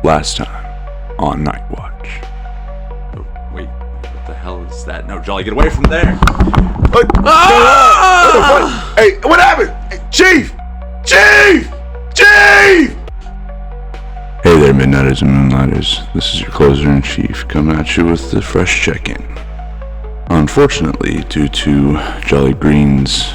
Last time on Nightwatch. Oh, wait, what the hell is that? No, Jolly, get away from there! Hey, what happened? Hey, Chief! Hey there, Midnighters and Moonlighters. This is your closer-in-chief coming at you with the fresh check-in. Unfortunately, due to Jolly Green's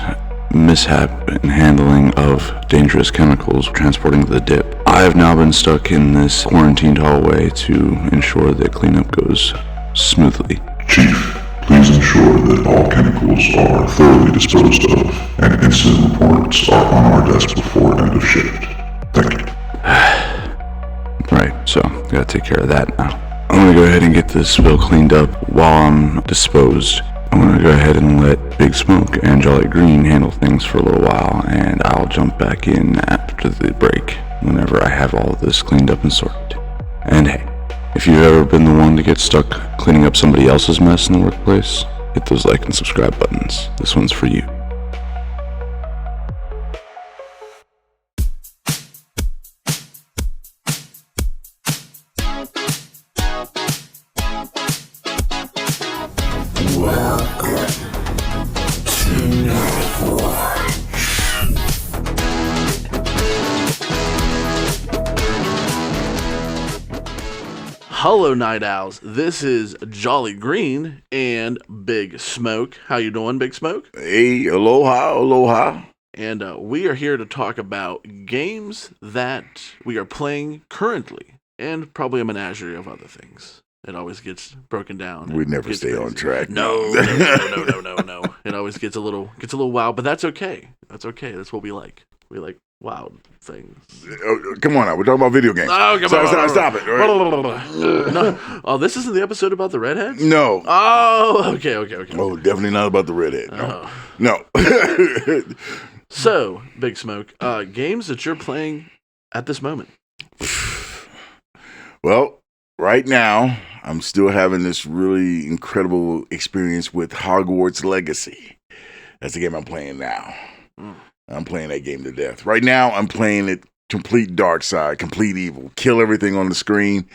mishap in handling of dangerous chemicals transporting the dip, I have now been stuck in this quarantined hallway to ensure that cleanup goes smoothly. Chief, please ensure that all chemicals are thoroughly disposed of, and incident reports are on our desk before end of shift. Thank you. Right, so gotta take care of that now. I'm gonna go ahead and get this spill cleaned up while I'm disposed. I'm gonna go ahead and let Big Smoke and Jolly Green handle things for a little while, and I'll jump back in after the break whenever I have all of this cleaned up and sorted. And hey, if you've ever been the one to get stuck cleaning up somebody else's mess in the workplace, hit those like and subscribe buttons. This one's for you. Hello, Night Owls. This is Jolly Green and Big Smoke. How you doing, Big Smoke? Hey, aloha. And we are here to talk about games that we are playing currently, and probably a menagerie of other things. It always gets broken down. We never stay on track. No. It always gets a little wild, but that's okay. That's okay. That's what we like. We like wild things. Come on now, we're talking about video games. Oh, come on. Stop it. No. Oh, this isn't the episode about the redheads? No. Oh, okay. Oh, definitely not about the redhead. No. So, Big Smoke, games that you're playing at this moment. Well, right now, I'm still having this really incredible experience with Hogwarts Legacy. That's the game I'm playing now. I'm playing that game to death. Right now, I'm playing it complete dark side, complete evil. Kill everything on the screen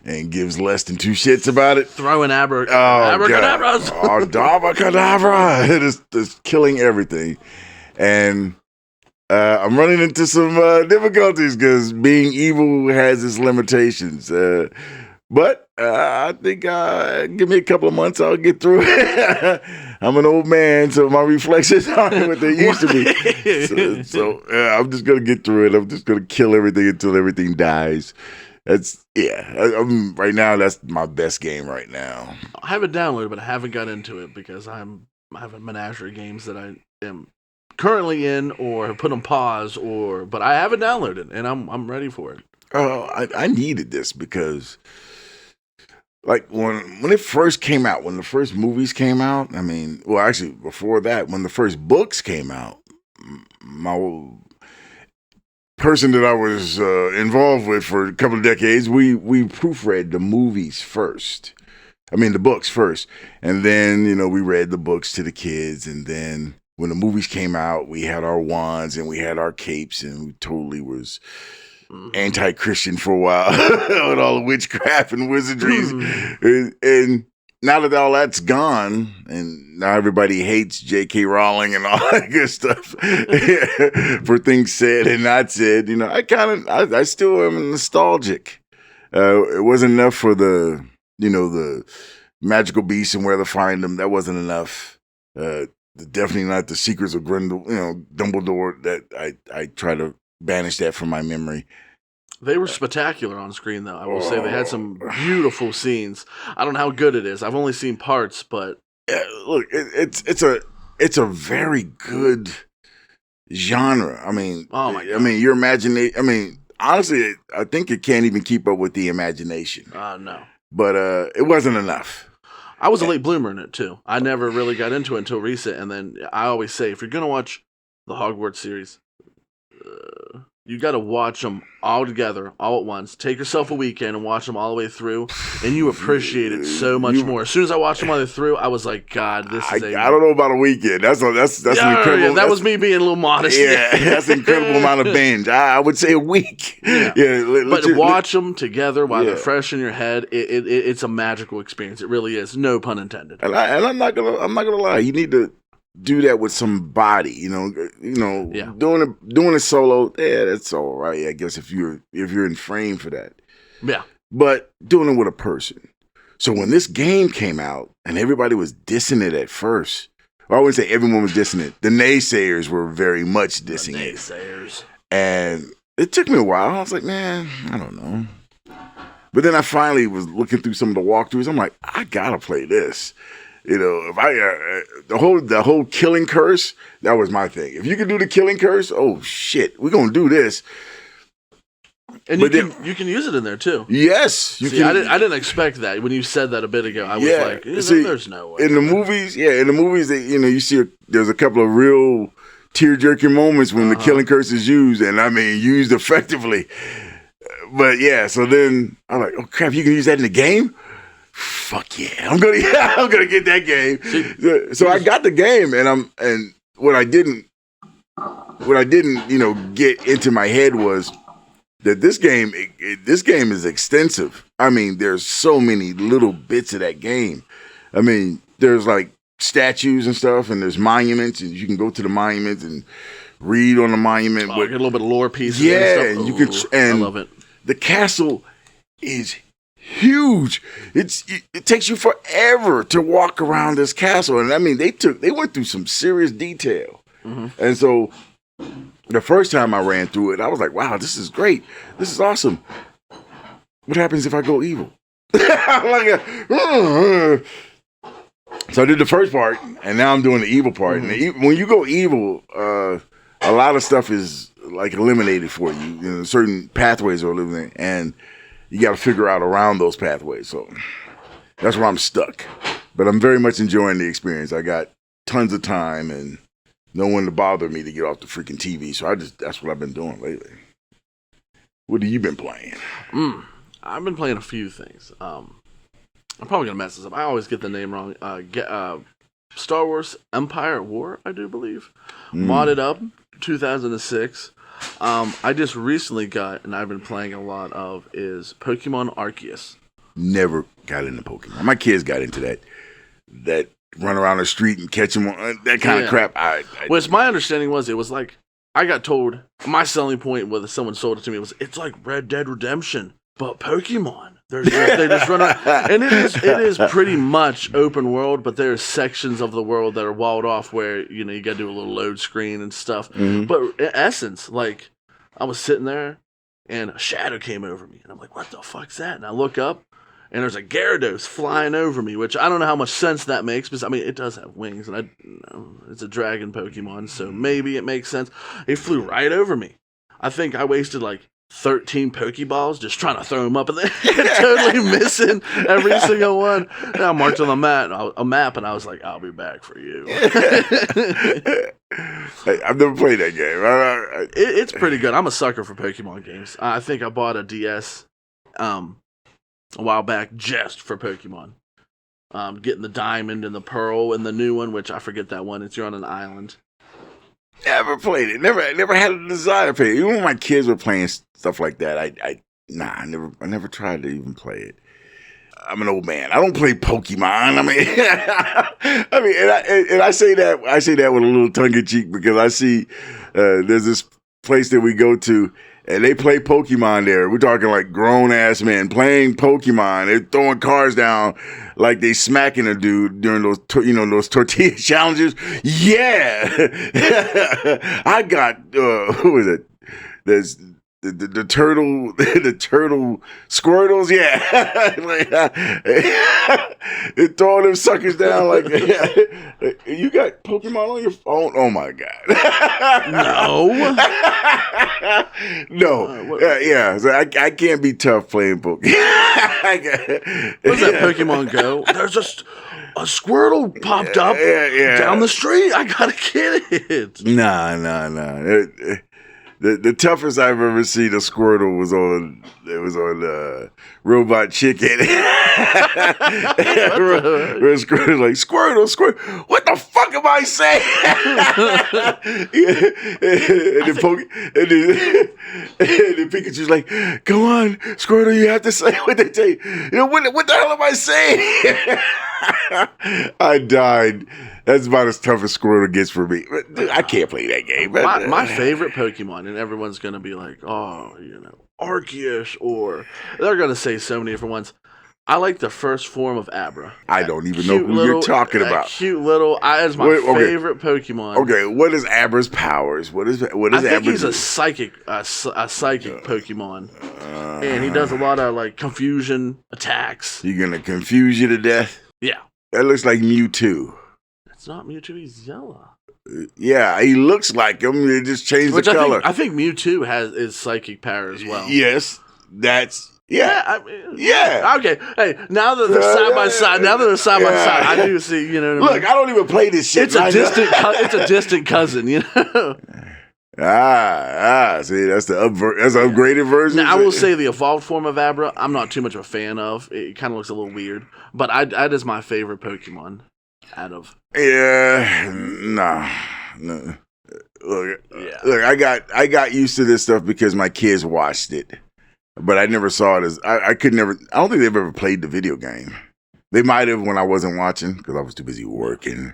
and gives less than two shits about it. Throwing abracadabras. Abracadabra. It is killing everything. And I'm running into some difficulties because being evil has its limitations. But I think give me a couple of months, I'll get through it. I'm an old man, so my reflexes aren't what they used to be. So I'm just going to get through it. I'm just going to kill everything until everything dies. Right now, that's my best game right now. I have it downloaded, but I haven't got into it because I have a menagerie games that I am currently in or have put on pause, but I have it downloaded, and I'm ready for it. I needed this because... Like, when it first came out, when the first movies came out, actually, before that, when the first books came out, my person that I was involved with for a couple of decades, we proofread the movies first. The books first. And then, we read the books to the kids. And then when the movies came out, we had our wands and we had our capes, and we totally was... anti-Christian for a while with all the witchcraft and wizardries. And now that all that's gone, and now everybody hates J.K. Rowling and all that good stuff for things said and not said, I still am nostalgic. It wasn't enough for the magical beasts and where to find them. That wasn't enough. Definitely not the secrets of Dumbledore. That I try to banish that from my memory. They were spectacular on screen, though. I will say they had some beautiful scenes. I don't know how good it is. I've only seen parts, but yeah, look, it's a very good genre. Oh my God. Your imagination. Honestly, I think it can't even keep up with the imagination. No. But it wasn't enough. I was a late bloomer in it too. I never really got into it until recent, and then I always say, if you're gonna watch the Hogwarts series, You got to watch them all together, all at once. Take yourself a weekend and watch them all the way through, and you appreciate it so much more. As soon as I watched them all the way through, I was like, God, this is I don't know about a weekend. That's an incredible. Yeah, that was me being a little modest. Yeah, that's an incredible amount of binge. I would say a week. Yeah, but watch them together while they're fresh in your head. It's a magical experience. It really is. No pun intended. And I'm not gonna lie. You need to do that with somebody, doing it solo, that's all right. I guess if you're in frame for that. Yeah. But doing it with a person. So when this game came out and everybody was dissing it at first, or I wouldn't say everyone was dissing it. The naysayers were very much dissing it. Naysayers. And it took me a while. I was like, man, I don't know. But then I finally was looking through some of the walkthroughs. I'm like, I gotta play this. If I the whole killing curse, that was my thing. If you can do the killing curse, oh shit, we're gonna do this. And you can use it in there too. Yes, you can. I didn't expect that when you said that a bit ago. I was like, there's no way. In the movies, you see there's a couple of real tear-jerking moments when the killing curse is used, and I mean used effectively. But yeah, so then I'm like, oh crap, you can use that in the game? Fuck yeah, I'm gonna get that game. So I got the game, and what I didn't get into my head was that this game is extensive. I mean, there's so many little bits of that game. I mean, there's like statues and stuff, and there's monuments, and you can go to the monuments and read on the monument. Get a little bit of lore pieces. Yeah, and stuff. you can. And I love it. The castle is huge. It takes you forever to walk around this castle, and I mean they went through some serious detail. Mm-hmm. And so the first time I ran through it, I was like, wow, this is great. This is awesome. What happens if I go evil? So I did the first part, and now I'm doing the evil part. Mm-hmm. And when you go evil, a lot of stuff is like eliminated for you. Certain pathways are eliminated, and you got to figure out around those pathways. So that's where I'm stuck. But I'm very much enjoying the experience. I got tons of time and no one to bother me to get off the freaking TV. So that's what I've been doing lately. What have you been playing? I've been playing a few things. I'm probably going to mess this up. I always get the name wrong. Star Wars Empire at War, I do believe. Modded up, 2006. I just recently got, and I've been playing a lot of, is Pokemon Arceus. Never got into Pokemon. My kids got into that run around the street and catch them, that kind of crap. Well, my understanding was, it was like, I got told, my selling point, whether someone sold it to me, was it's like Red Dead Redemption, but Pokemon. They just run around. And it is pretty much open world, but there's sections of the world that are walled off where, you got to do a little load screen and stuff. Mm-hmm. But in essence, like, I was sitting there and a shadow came over me. And I'm like, what the fuck's that? And I look up and there's a Gyarados flying over me, which I don't know how much sense that makes, because, I mean, it does have wings and it's a dragon Pokemon, so maybe it makes sense. It flew right over me. I think I wasted like 13 Pokeballs just trying to throw them up, and they're totally missing every single one. And I marked on the map, and I was like, I'll be back for you. I've never played that game. It's pretty good. I'm a sucker for Pokemon games. I think I bought a DS a while back just for Pokemon. Getting the Diamond and the Pearl and the new one, which I forget that one. You're on an island. Never played it. Never had a desire to play it. Even when my kids were playing stuff like that, I never tried to even play it. I'm an old man. I don't play Pokemon. I mean, and I say that with a little tongue in cheek, because I see there's this place that we go to, and they play Pokemon there. We're talking like grown ass men playing Pokemon. They're throwing cars down like they smacking a dude during those tortilla challenges. Yeah, I got who is it? There's the turtle, the turtle Squirtles. Yeah, they're throwing them suckers down like. You got Pokemon on your phone? Oh my god! No. Yeah. So I can't be tough playing Pokemon. What's that Pokemon Go? There's just a Squirtle popped up down the street. I gotta get it. Nah. The toughest I've ever seen a Squirtle was on Robot Chicken. Squirtle like Squirtle, what the fuck am I saying? and then Pikachu's like, come on, Squirtle, you have to say what they tell you. What the hell am I saying? I died. That's about as tough as Squirtle gets for me. Dude, I can't play that game. My favorite Pokemon, and everyone's going to be like, oh, Arceus, or they're going to say so many different ones. I like the first form of Abra. I don't even know who you're talking about. Cute little, that's my favorite Pokemon. Okay, what is Abra's powers? What is I think Abra he's do? a psychic Pokemon, and he does a lot of like confusion attacks. You gonna confuse you to death? Yeah, that looks like Mewtwo. It's not Mewtwo. He's yellow. Yeah, he looks like him. They just changed the color. I think Mewtwo is psychic power as well. Yes, that's. Yeah. Yeah. Okay. Hey, now that they're side by side, I do see. You know what I mean? Look, I don't even play this shit. It's a distant cousin. You know. See, that's the upgraded version. Now, I will say the evolved form of Abra, I'm not too much of a fan of. It kind of looks a little weird, but that is my favorite Pokemon out of. Yeah, no. Look, I got used to this stuff because my kids watched it. But I never saw it as I could never. I don't think they've ever played the video game. They might have when I wasn't watching because I was too busy working.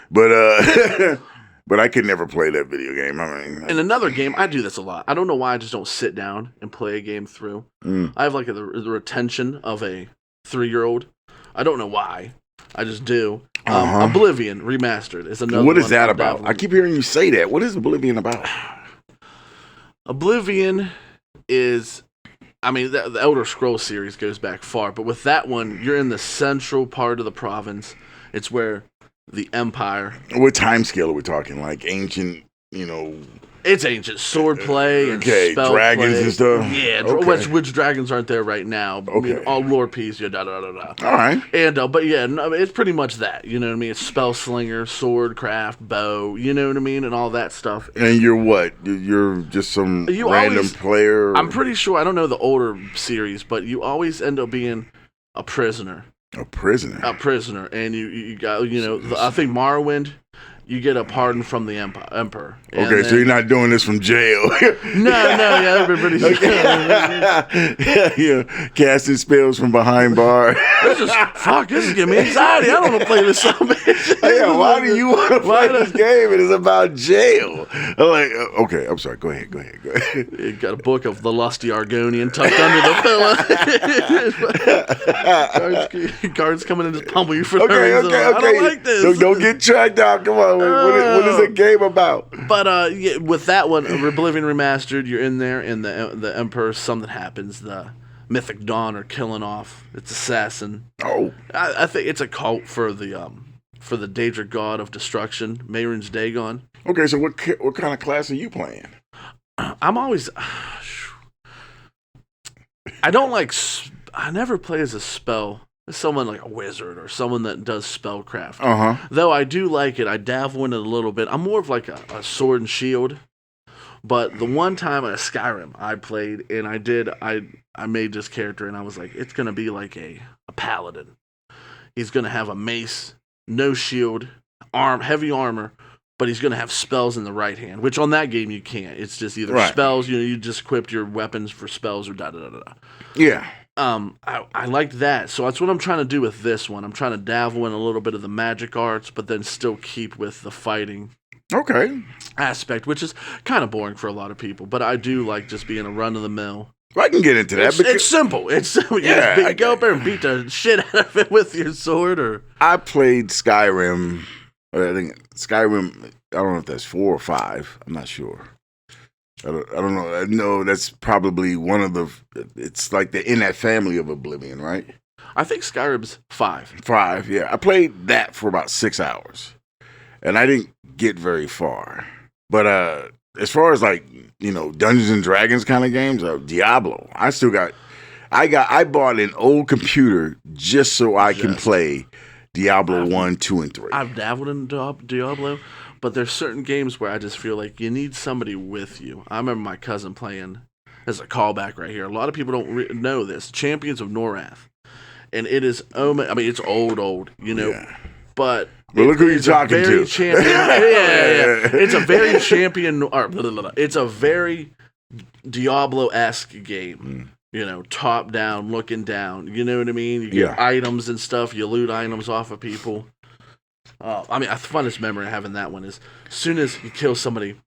But but I could never play that video game. I mean, in another game, I do this a lot. I don't know why I just don't sit down and play a game through. I have like the retention of a 3-year-old. I don't know why. I just do. Oblivion Remastered is another. What is that about? I keep hearing you say that. What is Oblivion about? Oblivion is. I mean, the Elder Scrolls series goes back far, but with that one, you're in the central part of the province. It's where the Empire... What time scale are we talking? Like ancient, It's ancient swordplay and spell dragons play. and stuff? Yeah, okay. which dragons aren't there right now. Okay. All lore piece, All right. And, but yeah, no, it's pretty much that. You know what I mean? It's spell slinger, sword craft, bow, you know what I mean? And all that stuff. And you're what? You're just some random player? Or? I'm pretty sure, I don't know the older series, but you always end up being a prisoner. A prisoner? A prisoner. And you got, I think Morrowind... You get a pardon from the emperor. Okay, so you're not doing this from jail. Yeah, everybody's casting spells from behind bar. This is giving me anxiety. I don't want to play this so bad. Yeah, why do you want to play this game? It is about jail. I'm like, okay, I'm sorry. Go ahead. You got a book of the lusty Argonian tucked under the pillow. Guards coming in to pummel you for no reason. Okay. I don't like this. Don't get tracked down. Come on. What is the game about? But with that one, Oblivion Remastered, you're in there, and the Emperor, something happens. The Mythic Dawn are killing off its assassin. Oh, I think it's a cult for the Daedra god of destruction, Mehrunes Dagon. Okay, so what kind of class are you playing? I'm always. I don't like. I never play as a spell. Someone like a wizard or someone that does spellcraft. Though I do like it. I dabble in it a little bit. I'm more of like a sword and shield. But the one time at Skyrim I played and I made this character and I was like, it's going to be like a paladin. He's going to have a mace, no shield, heavy armor, but he's going to have spells in the right hand, which on that game you can't. It's just either spells, you just equipped your weapons for spells or da-da-da-da. Yeah. I liked that, so that's what I'm trying to do with this one. I'm trying to dabble in a little bit of the magic arts, but then still keep with the fighting aspect, which is kind of boring for a lot of people. But I do like just being a run-of-the-mill. I can get into that. It's simple. It's simple. You go up there and beat the shit out of it with your sword. Or I played Skyrim. I think Skyrim. I don't know if that's 4 or 5. I'm not sure. I don't know. I know that's probably one of the. It's like in that family of Oblivion, right? I think Skyrim's 5. 5, yeah. I played that for about 6 hours, and I didn't get very far. But as far as like Dungeons and Dragons kind of games, Diablo. I bought an old computer just so I can play Diablo 1, 2, and 3. I've dabbled in Diablo. But there's certain games where I just feel like you need somebody with you. I remember my cousin playing, as a callback right here. A lot of people don't know this. Champions of Norath. And it is, it's old, you know. Yeah. But look who you're talking to. It's a very it's a very Diablo-esque game. You know, top down, looking down. You know what I mean? You get items and stuff. You loot items off of people. The funnest memory of having that one is as soon as you kill somebody,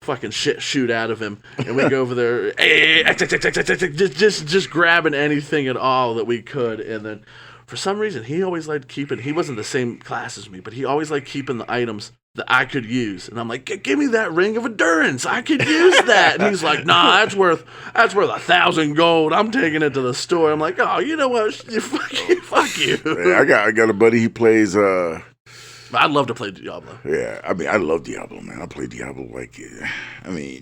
fucking shit shoot out of him, and we go over there, just grabbing anything at all that we could, and then for some reason he always liked keeping. He wasn't the same class as me, but he always liked keeping the items that I could use, and I'm like, give me that ring of endurance, I could use that, and he's like, nah, that's worth 1,000 gold. I'm taking it to the store. I'm like, oh, you know what? Fuck you. Hey, I got a buddy. He plays. I'd love to play Diablo. Yeah, I love Diablo, man. I play Diablo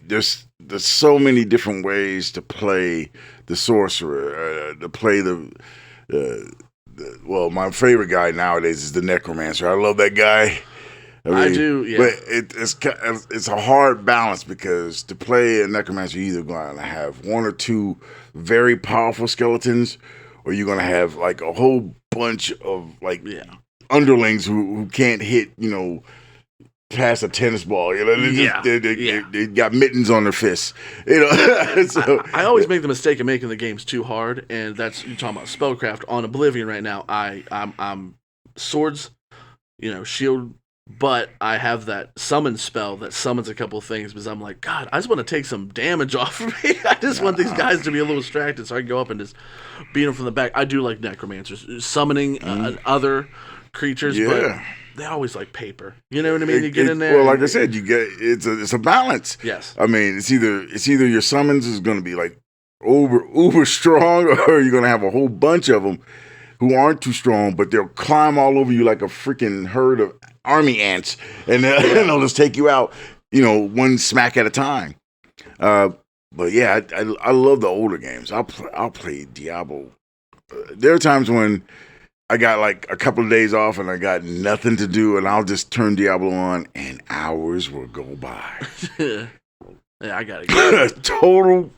there's so many different ways to play the sorcerer, to play well, my favorite guy nowadays is the necromancer. I love that guy. I do, yeah. But it's a hard balance because to play a necromancer, you're either going to have one or two very powerful skeletons, or you're going to have like a whole bunch of underlings who can't hit, past a tennis ball. They got mittens on their fists. So, I always make the mistake of making the games too hard, and that's, you're talking about spellcraft. On Oblivion right now, I'm swords, shield, but I have that summon spell that summons a couple of things because I'm like, God, I just want to take some damage off of me. I just want these guys to be a little distracted so I can go up and just beat them from the back. I do like necromancers, summoning other creatures, but they always like paper. You know what I mean? You get in there. Well, like I said, it's a balance. Yes. I mean, it's either your summons is going to be like uber strong, or you're going to have a whole bunch of them who aren't too strong, but they'll climb all over you like a freaking herd of army ants, and they'll just take you out, one smack at a time. But yeah, I love the older games. I'll play Diablo. There are times when I got like a couple of days off and I got nothing to do, and I'll just turn Diablo on, and hours will go by. Yeah, I got it. total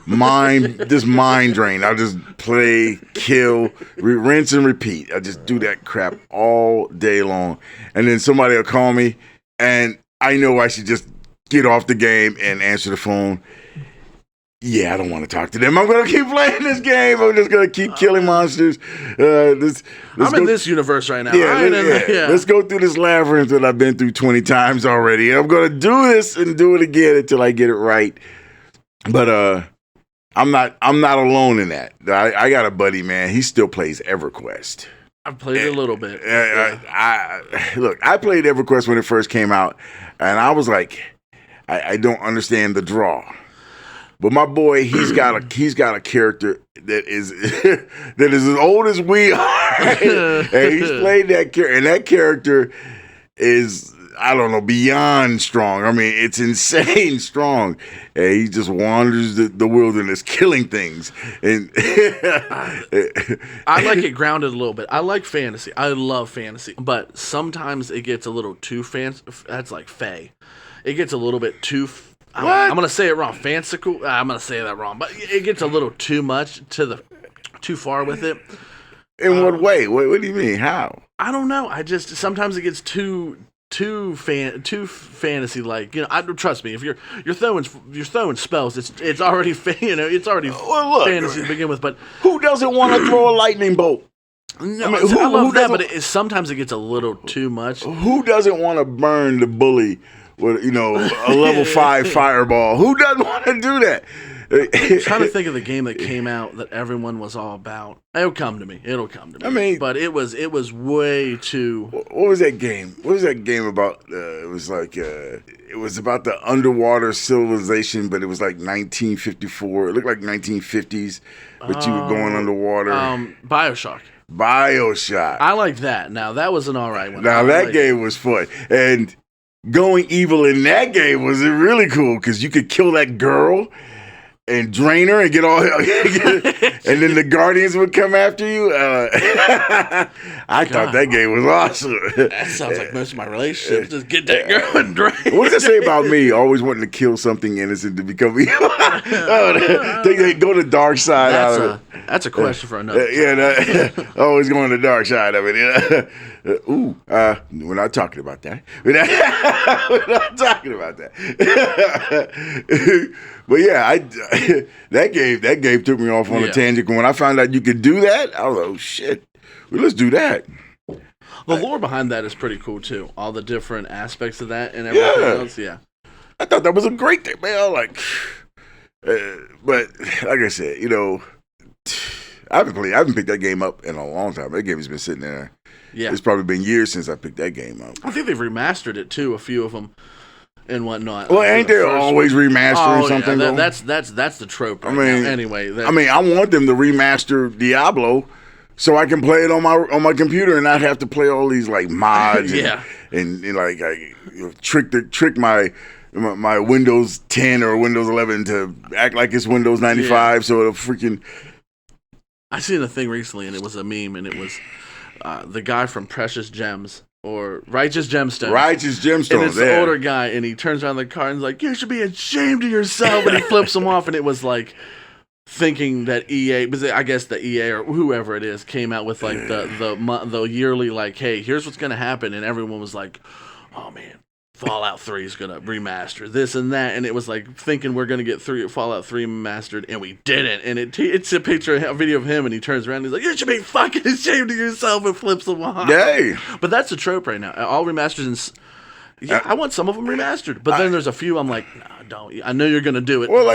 mind drain. I'll just play, kill, rinse and repeat. I just do that crap all day long, and then somebody will call me, and I know I should just get off the game and answer the phone. Yeah, I don't want to talk to them. I'm going to keep playing this game. I'm just going to keep killing monsters. I'm in this universe right now. Let's go through this labyrinth that I've been through 20 times already. I'm going to do this and do it again until I get it right. But I'm not alone in that. I got a buddy, man. He still plays EverQuest. I've played it a little bit. I played EverQuest when it first came out, and I was like, I don't understand the draw. But my boy, he's got a character that is as old as we are, and he's played that character, and that character is, I don't know, beyond strong. I mean, it's insane strong, and he just wanders the wilderness killing things. And I like it grounded a little bit. I like fantasy. I love fantasy, but sometimes it gets a little too fancy. That's like Fae. It gets a little bit too. I'm going to say it wrong. Fanciful. I'm going to say that wrong, but it gets a little too much too far with it. In what way? What do you mean? How? I don't know. Sometimes it gets too fantasy like. Trust me. If you're throwing spells, it's already it's already fantasy to begin with. But who doesn't want to throw a lightning bolt? No, I love that, but sometimes it gets a little too much. Who doesn't want to burn the bully with a level 5 fireball? Who doesn't want to do that? I'm trying to think of the game that came out that everyone was all about. It'll come to me. I mean, but it was way too. What was that game? What was that game about? It was like it was about the underwater civilization, but it was like 1954. It looked like 1950s, but you were going underwater. BioShock. I like that. Now that was an alright one. Now that game was fun, and going evil in that game was really cool because you could kill that girl. and drain her and get all, and then the Guardians would come after you. I thought that game was awesome. That sounds like most of my relationships. Just get that girl and drain. What does that say about me? Always wanting to kill something innocent to become evil. They go the dark side out of it. That's a question for another. Always going the dark side of it. We're not talking about that. We're not talking about that. But yeah, that game took me off on a tangent. When I found out you could do that, I was like, oh shit, well, let's do that. The lore behind that is pretty cool too. All the different aspects of that and everything else. Yeah, I thought that was a great thing, man. But like I said, I haven't picked that game up in a long time. That game has been sitting there. Yeah, it's probably been years since I picked that game up. I think they've remastered it too, a few of them and whatnot. Well, ain't there always remastering something? Yeah, that's the trope. Right now. Anyway, I want them to remaster Diablo so I can play it on my computer and not have to play all these like mods. and trick my Windows 10 or Windows 11 to act like it's Windows 95. Yeah. So it'll freaking. I seen a thing recently and it was a meme and it was. The guy from Precious Gems or Righteous Gemstones. And it's the older guy, and he turns around the car and is like, "You should be ashamed of yourself." And he flips him off, and it was like thinking that EA, because I guess the EA or whoever it is came out with like the yearly like, "Hey, here's what's gonna happen," and everyone was like, "Oh man, Fallout 3 is gonna remaster this and that," and it was like thinking we're gonna get Fallout 3 remastered, and we didn't. And it's a video of him, and he turns around and he's like, "You should be fucking ashamed of yourself," and flips them off. Yay! But that's a trope right now. All remasters I want some of them remastered, but then there's a few I'm like, nah, don't. I know you're gonna do it. Well,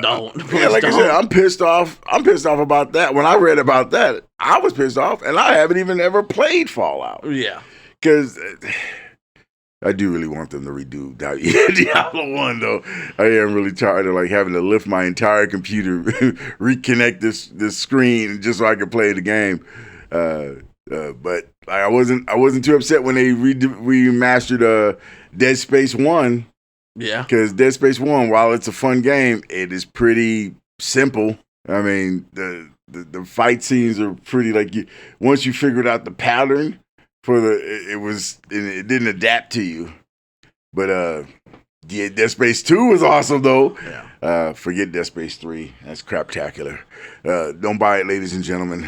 don't. Yeah, like don't. I said, I'm pissed off. I'm pissed off about that. When I read about that, I was pissed off, and I haven't even ever played Fallout. Yeah, because. I do really want them to redo Diablo 1, though. I am really tired of having to lift my entire computer, reconnect this screen just so I can play the game. But I wasn't too upset when they remastered Dead Space 1. Yeah. Because Dead Space 1, while it's a fun game, it is pretty simple. I mean, the fight scenes are pretty once you figured out the pattern. It didn't adapt to you, but Dead Space 2 was awesome though. Yeah. Forget Dead Space 3. That's craptacular. Don't buy it, ladies and gentlemen.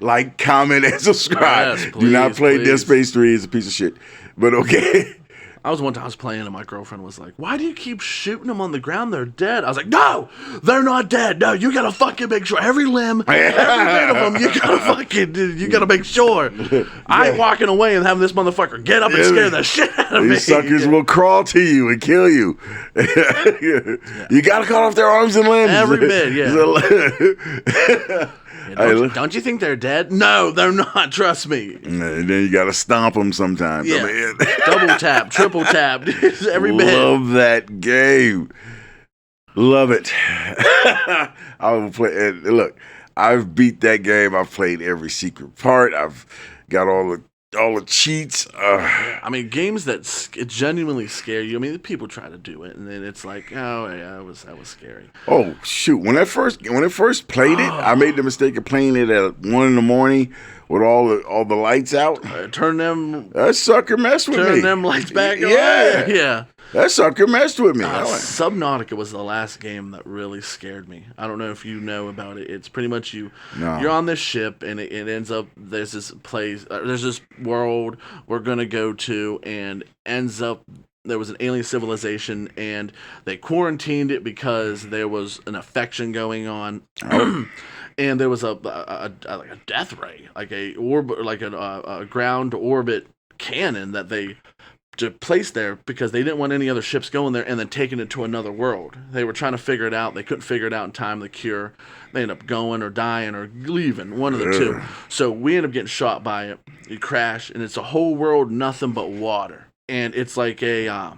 Like, comment, and subscribe. Yes, please, do not play please. Dead Space 3. It's a piece of shit. But okay. One time I was playing and my girlfriend was like, "Why do you keep shooting them on the ground? They're dead." I was like, "No, they're not dead. No, you gotta fucking make sure every limb, every bit of them, you gotta make sure." I ain't walking away and having this motherfucker get up and scare the shit out of me. These suckers will crawl to you and kill you. You gotta cut off their arms and limbs. Every bit, yeah. Don't you think they're dead? No, they're not. Trust me. And then you got to stomp them sometimes. Yeah. Double tap, triple tap, every bit. Love that game. Love it. I will play. Look, I've beat that game. I've played every secret part. I've got all the cheats. I mean, games that genuinely scare you. I mean, people try to do it, and then it's like, oh yeah, that was scary. Oh shoot! When I first played it, I made the mistake of playing it at 1 a.m. with all the lights out. Turn them. That sucker messed with me. Turn them lights back on. Yeah. That sucker messed with me. Subnautica was the last game that really scared me. I don't know if you know about it. It's pretty much you're on this ship, and it ends up, there's this place, there's this world we're going to go to, and ends up, there was an alien civilization, and they quarantined it because there was an infection going on. And there was a death ray, like a ground orbit cannon that they placed there because they didn't want any other ships going there and then taking it to another world. They were trying to figure it out. They couldn't figure it out in time. The cure. They ended up going or dying or leaving, one of the two. So we ended up getting shot by it. You crash, and it's a whole world, nothing but water. And it's like a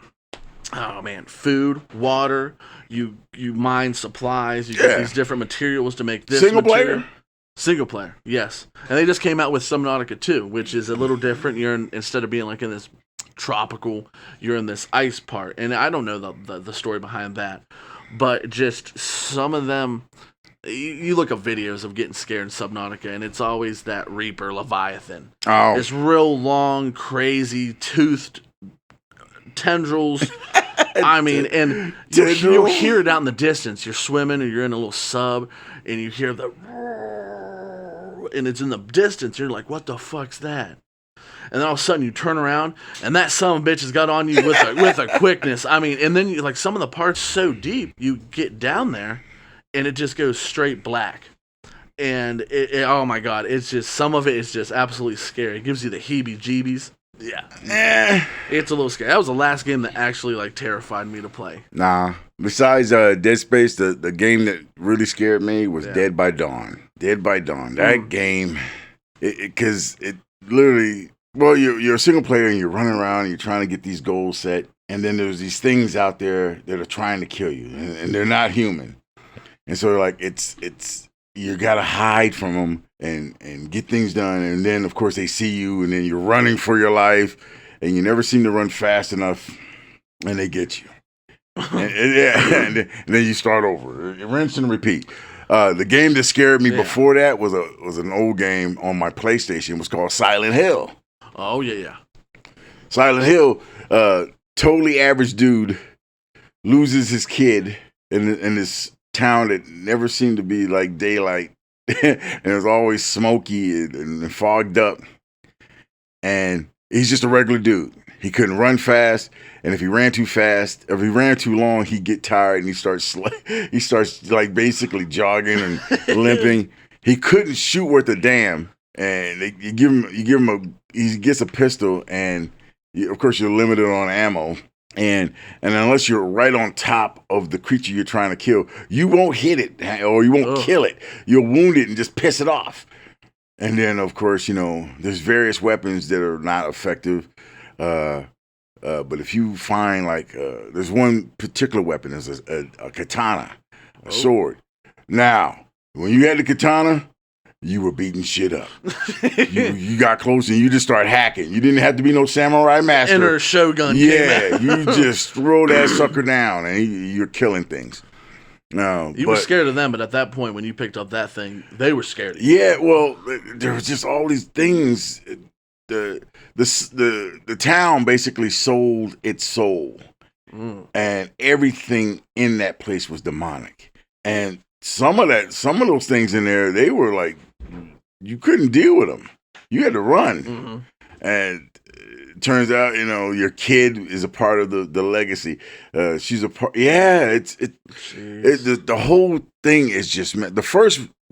food, water. You mine supplies. You get these different materials to make this material. Single player, yes. And they just came out with Subnautica 2, which is a little different. Instead of being in this tropical, you're in this ice part. And I don't know the story behind that. but just some of them. You look up videos of getting scared in Subnautica, and it's always that Reaper Leviathan. Oh, It's real long, crazy, toothed tendrils. I mean, and you'll hear it out in the distance. You're swimming, or you're in a little sub, and you hear the, and it's in the distance. You're like, "What the fuck's that?" And then all of a sudden, you turn around, and that son of a bitch has got on you with a quickness. I mean, and then like some of the parts so deep, you get down there. And it just goes straight black. And oh my God, it's just, some of it is just absolutely scary. It gives you the heebie-jeebies. Yeah. It's a little scary. That was the last game that actually like terrified me to play. Nah. Besides Dead Space, the game that really scared me was Dead by Dawn. Dead by Dawn. That game, because it literally, well, you're a single player and you're running around and you're trying to get these goals set. And then there's these things out there that are trying to kill you. And they're not human. And so, like, it's you gotta hide from them and get things done. And then, of course, they see you, and then you're running for your life, and you never seem to run fast enough, and they get you. and then you start over, rinse and repeat. The game that scared me before that was an old game on my PlayStation. It was called Silent Hill. Oh yeah. Silent Hill. Totally average dude loses his kid in this town that never seemed to be like daylight, and it was always smoky and fogged up, and he's just a regular dude. He couldn't run fast, and if he ran too fast, if he ran too long, he'd get tired and he starts like basically jogging and limping. He couldn't shoot worth a damn, and he gets a pistol, and of course you're limited on ammo. And unless you're right on top of the creature you're trying to kill, you won't hit it or you won't kill it. You'll wound it and just piss it off. And then, of course, there's various weapons that are not effective. But if you find there's one particular weapon, there's a katana, a sword. Now, when you had the katana, you were beating shit up. you got close and you just start hacking. You didn't have to be no samurai master. Enter Shogun. Yeah, you just throw that sucker down and you're killing things. You were scared of them, but at that point when you picked up that thing, they were scared of you. Yeah, well, there was just all these things. The town basically sold its soul, and everything in that place was demonic. And some of those things in there, they were like, you couldn't deal with them. You had to run. Mm-hmm. And it turns out, your kid is a part of the legacy. She's a part. Yeah, the whole thing is just the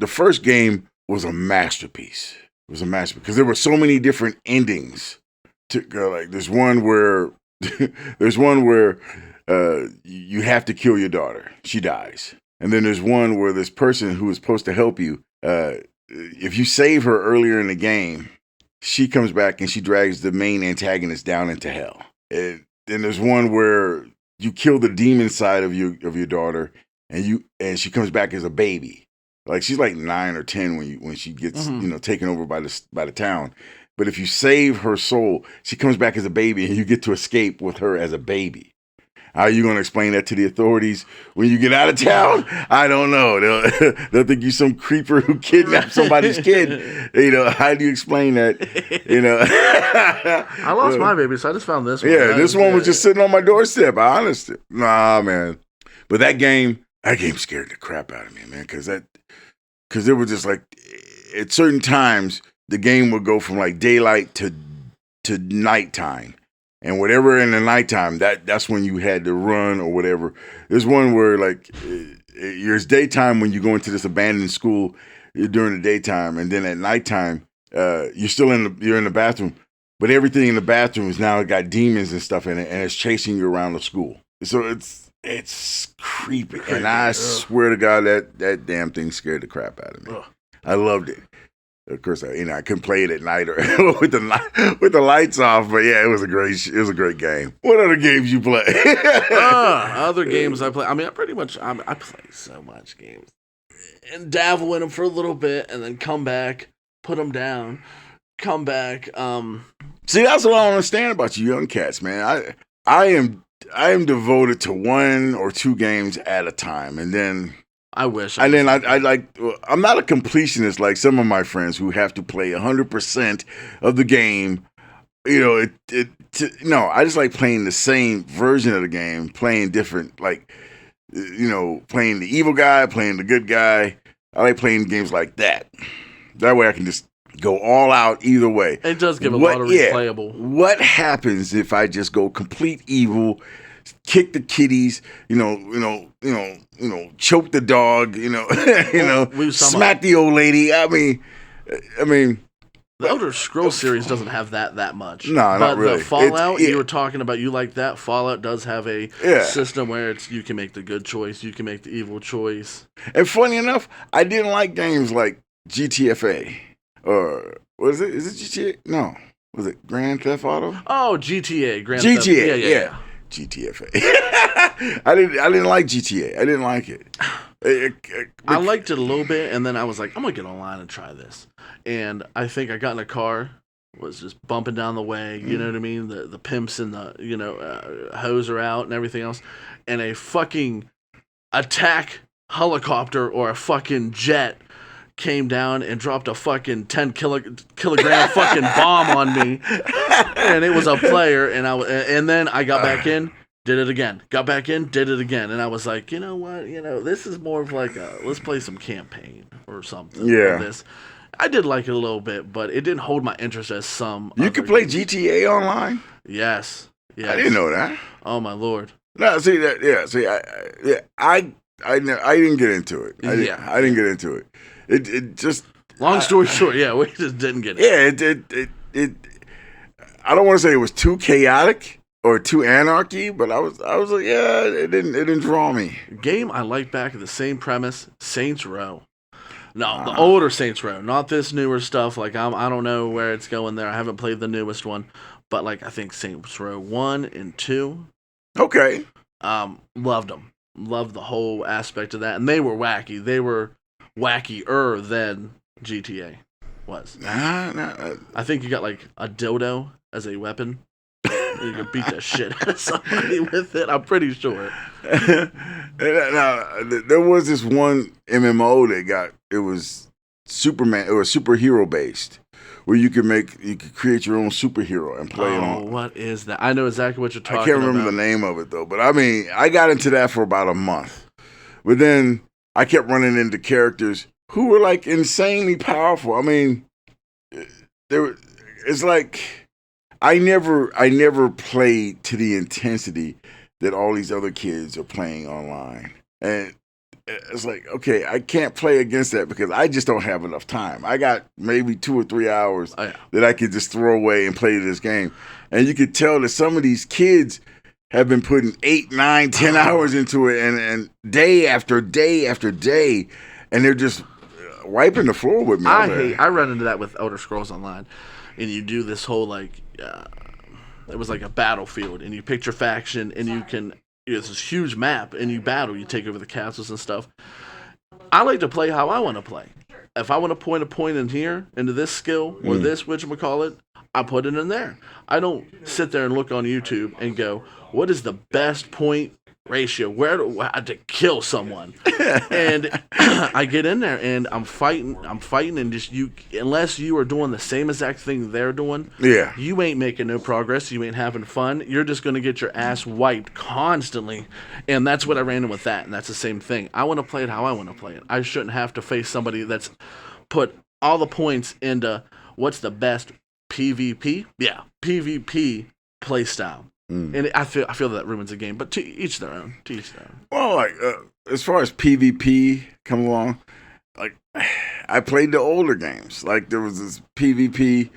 first game was a masterpiece. It was a masterpiece because there were so many different endings. There's one where you have to kill your daughter. She dies. And then there's one where this person who is supposed to help you, if you save her earlier in the game, she comes back and she drags the main antagonist down into hell. And then there's one where you kill the demon side of your daughter, and she comes back as a baby. Like she's like 9 or 10 when she gets taken over by the town. But if you save her soul, she comes back as a baby, and you get to escape with her as a baby. How are you going to explain that to the authorities when you get out of town? I don't know. They'll think you're some creeper who kidnapped somebody's kid. How do you explain that? I lost my baby, so I just found this one. Yeah, this one was just sitting on my doorstep. Honestly, nah, man. But that game scared the crap out of me, man, because it was just like at certain times the game would go from like daylight to nighttime. And whatever in the nighttime, that's when you had to run or whatever. There's one where it's daytime when you go into this abandoned school during the daytime, and then at nighttime, you're in the bathroom, but everything in the bathroom is now got demons and stuff in it, and it's chasing you around the school. So it's creepy, and I swear to God that damn thing scared the crap out of me. I loved it. Of course, I couldn't play it at night or with the lights off. But yeah, it was a great game. What other games you play? Other games I play. I mean, I play so much games and dabble in them for a little bit, and then come back, put them down, come back. See, that's what I don't understand about you young cats, man. I am am devoted to 1 or 2 games at a time, and then I wish. I like. I'm not a completionist like some of my friends who have to play 100% of the game. You know, no. I just like playing the same version of the game, playing different, like, you know, playing the evil guy, playing the good guy. I like playing games like that. That way, I can just go all out either way. It does give a lot of replayable. What happens if I just go complete evil? Kick the kitties, choke the dog, smack the old lady. I mean, the Elder Scrolls series doesn't have that much. No, but not really. The Fallout, you were talking about, you like that. Fallout does have a system where you can make the good choice, you can make the evil choice. And funny enough, I didn't like games like GTFA or what is it? Is it GTA? No, was it Grand Theft Auto? Oh, GTA, Grand Theft. Yeah. GTFA. I didn't like GTA. I didn't like it. I liked it a little bit, and then I was like, I'm gonna get online and try this. And I think I got in a car, was just bumping down the way. You know what I mean? The pimps and the hose are out and everything else, and a fucking attack helicopter or a fucking jet came down and dropped a fucking 10 kilogram fucking bomb on me, and it was a player, and then I got back in, did it again, got back in, did it again, and I was like, you know what, this is more of like let's play some campaign or something. Yeah. This, I did like it a little bit, but it didn't hold my interest as some. You could play GTA online. Yes. I didn't know that. Oh my lord. No, see that. Yeah, see, I didn't get into it. I didn't get into it. It just. Long story short, we just didn't get it. Yeah, it. I don't want to say it was too chaotic or too anarchy, but I was like, yeah, it didn't draw me. Game I like back at the same premise, Saints Row. No, the older Saints Row, not this newer stuff. Like I don't know where it's going there. I haven't played the newest one, but like I think Saints Row 1 and 2. Okay. Loved them. Loved the whole aspect of that, and they were wacky. They were wackier than GTA was. I think you got like a dildo as a weapon. You can beat the shit out of somebody with it. I'm pretty sure. Now, there was this one MMO it was Superman. It was superhero based, where you could create your own superhero and play it on. What is that? I know exactly what you're talking about. I can't remember the name of it though, but I mean, I got into that for about a month, but then I kept running into characters who were like insanely powerful. I mean, it's like I never played to the intensity that all these other kids are playing online. And it's like, okay, I can't play against that because I just don't have enough time. I got maybe 2 or 3 hours that I could just throw away and play this game. And you could tell that some of these kids have been putting 8, 9, 10 hours into it and day after day after day, and they're just wiping the floor with me. I run into that with Elder Scrolls Online, and you do this whole like it was like a battlefield, and you pick your faction, and you can it's this huge map, and you battle, you take over the castles and stuff. I like to play how I want to play. If I want to point a point in here into this skill or this whatchamacallit, I put it in there. I don't sit there and look on YouTube and go, what is the best point ratio? Where do I have to kill someone? And I get in there and I'm fighting and just unless you are doing the same exact thing they're doing, you ain't making no progress, you ain't having fun, you're just gonna get your ass wiped constantly. And that's what I ran in with that, and that's the same thing. I wanna play it how I wanna play it. I shouldn't have to face somebody that's put all the points into what's the best PvP? Yeah, PvP play style. And I feel that ruins the game, but to each their own. Well, like as far as PvP come along, like I played the older games. Like there was this PvP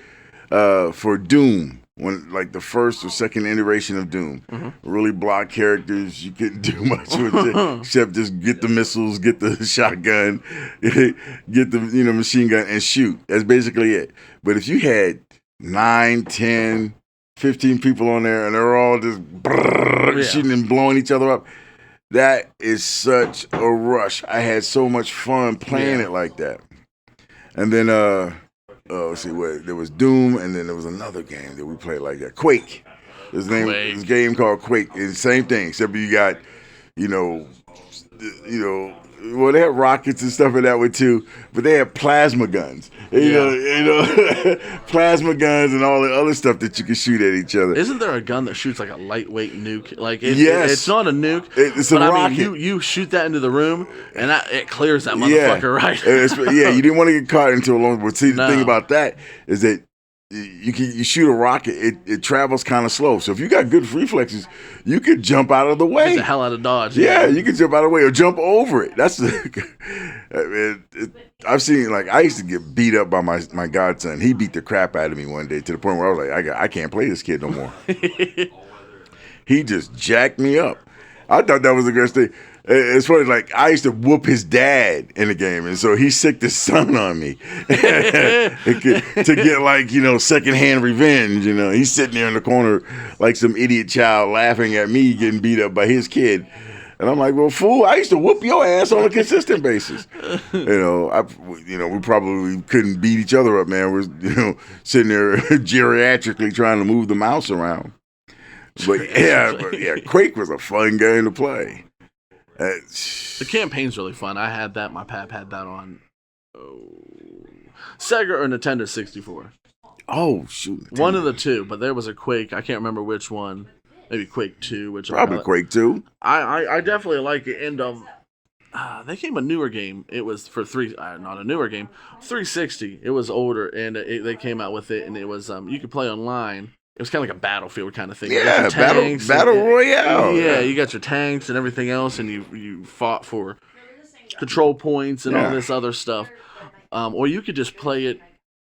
for Doom, when like the first or second iteration of Doom. Really block characters, you couldn't do much with it except just get the missiles, get the shotgun, get the machine gun and shoot. That's basically it. But if you had 9, 10, 15 people on there and they're all just shooting and blowing each other up, that is such a rush. I had so much fun playing it like that. And then let's see, there was Doom, and then there was another game that we played like that, Quake. This game called Quake. It's the same thing, except you got, well, they have rockets and stuff like that way too, but they have plasma guns. Plasma guns and all the other stuff that you can shoot at each other. Isn't there a gun that shoots like a lightweight nuke? Like yes, it's not a nuke. It's a rocket. You shoot that into the room and it clears that motherfucker, right? You didn't want to get caught into a long. But see, the thing about that is that you shoot a rocket, it travels kind of slow. So if you got good reflexes, you could jump out of the way. Get the hell out of Dodge. Yeah, you can jump out of the way or jump over it. That's I've seen, like, I used to get beat up by my godson. He beat the crap out of me one day to the point where I was like, I can't play this kid no more. He just jacked me up. I thought that was the greatest thing. It's funny, like, I used to whoop his dad in the game, and so he sicked his son on me to get, like, secondhand revenge. He's sitting there in the corner like some idiot child laughing at me getting beat up by his kid. And I'm like, well, fool, I used to whoop your ass on a consistent basis. We probably couldn't beat each other up, man. We're, sitting there geriatrically trying to move the mouse around. But Quake was a fun game to play. The campaign's really fun. I had that. My pap had that on Sega or Nintendo 64. Oh, shoot. One of the two, but there was a Quake. I can't remember which one. Maybe Quake 2. Probably Quake 2. I definitely like it. And they came a newer game. It was for not a newer game, 360. It was older, and they came out with it, and it was you could play online. It was kind of like a Battlefield kind of thing. Yeah, battle royale. Yeah, you got your tanks and everything else, and you fought for control points and all this other stuff. Or you could just play it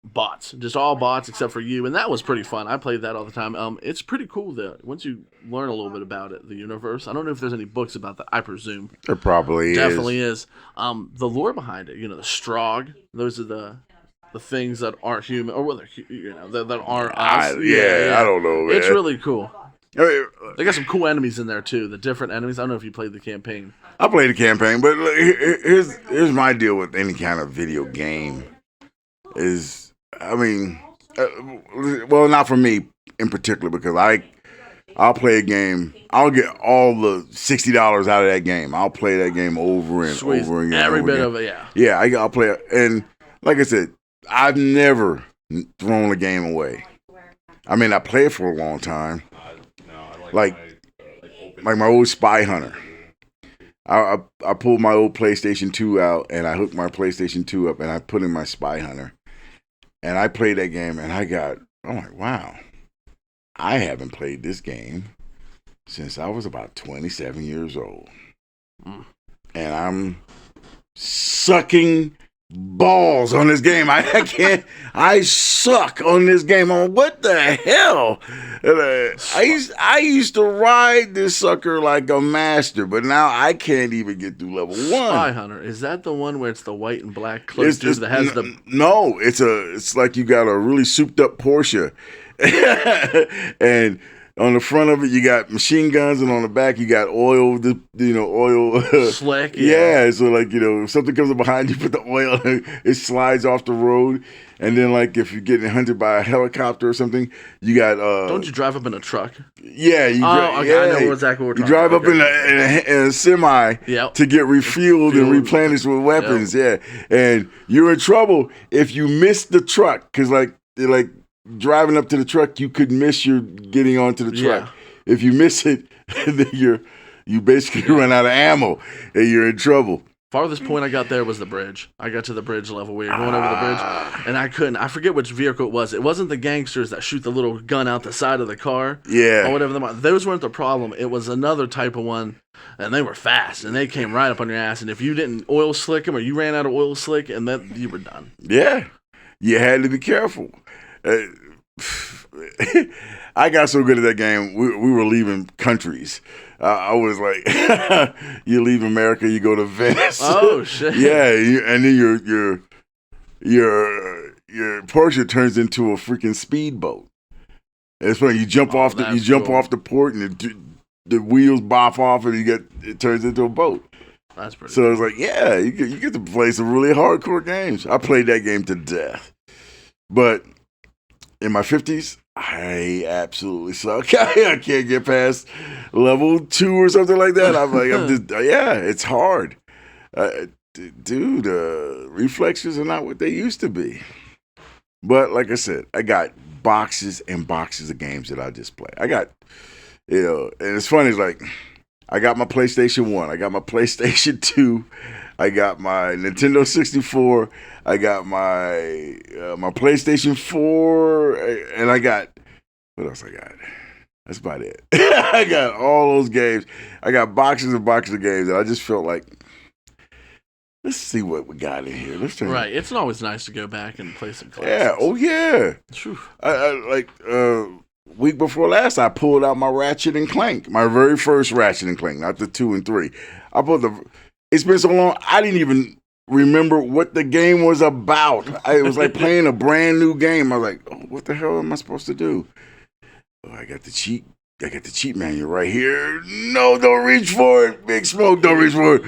bots, just all bots except for you, and that was pretty fun. I played that all the time. It's pretty cool that once you learn a little bit about it, the universe. I don't know if there's any books about that. I presume there probably definitely is. The lore behind it, the Strogg. Those are the things that aren't human, or whether that aren't us. I don't know, man. It's really cool. They got some cool enemies in there too. The different enemies. I don't know if you played the campaign. I played the campaign, but here's my deal with any kind of video game. Not for me in particular, because I'll play a game. I'll get all the $60 out of that game. I'll play that game over and over again. Every bit of it, yeah. Yeah, I'll play it, and like I said, I've never thrown a game away. I mean, I played for a long time. Like my old Spy Hunter. I pulled my old PlayStation 2 out, and I hooked my PlayStation 2 up, and I put in my Spy Hunter. And I played that game, and I'm like, wow. I haven't played this game since I was about 27 years old. And I'm sucking balls on this game. I suck on this game. I'm like, what the hell? I used to ride this sucker like a master, but now I can't even get through level 1. Spy Hunter, is that the one where it's the white and black cloak dude that has the... No, it's like you got a really souped up Porsche. And on the front of it, you got machine guns, and on the back, you got oil. Oil slick. Yeah, so like if something comes up behind you, put the oil. It slides off the road, and then like if you're getting hunted by a helicopter or something, you got. Don't you drive up in a truck? Yeah, I know exactly what you drive up in a semi to get refueled and replenished with weapons. Yep. Yeah, and you're in trouble if you miss the truck, because like driving up to the truck, you could miss your getting onto the truck. Yeah. If you miss it, then you basically run out of ammo and you're in trouble. Farthest point I got there was the bridge. I got to the bridge level where you're going over the bridge, and I forget which vehicle it was. It wasn't the gangsters that shoot the little gun out the side of the car. Yeah. Or whatever. Those weren't the problem. It was another type of one, and they were fast, and they came right up on your ass, and if you didn't oil slick them or you ran out of oil slick, and then you were done. Yeah. You had to be careful. I got so good at that game. We were leaving countries. I was like, you leave America, you go to Venice. Oh shit! Yeah, and then your Porsche turns into a freaking speedboat. It's funny. You jump off the port, and the wheels bop off, and it turns into a boat. That's pretty. So it's like, yeah, you get to play some really hardcore games. I played that game to death, but in my 50s, I absolutely suck. I can't get past level 2 or something like that. It's hard. Dude, reflexes are not what they used to be. But like I said, I got boxes and boxes of games that I just play. I got, and it's funny, it's like, I got my PlayStation 1, I got my PlayStation 2, I got my Nintendo 64, I got my my PlayStation 4, and I got, what else I got? That's about it. I got all those games. I got boxes and boxes of games, and I just felt like, let's see what we got in here. Let's turn. Right, it's always nice to go back and play some classics. Yeah, oh yeah. Week before last, I pulled out my Ratchet and Clank, my very first Ratchet and Clank, not the 2 and 3. It's been so long, I didn't even remember what the game was about. It was like playing a brand new game. I was like, oh, what the hell am I supposed to do? Oh, I got the cheat manual right here. No, don't reach for it. Big Smoke, don't reach for it.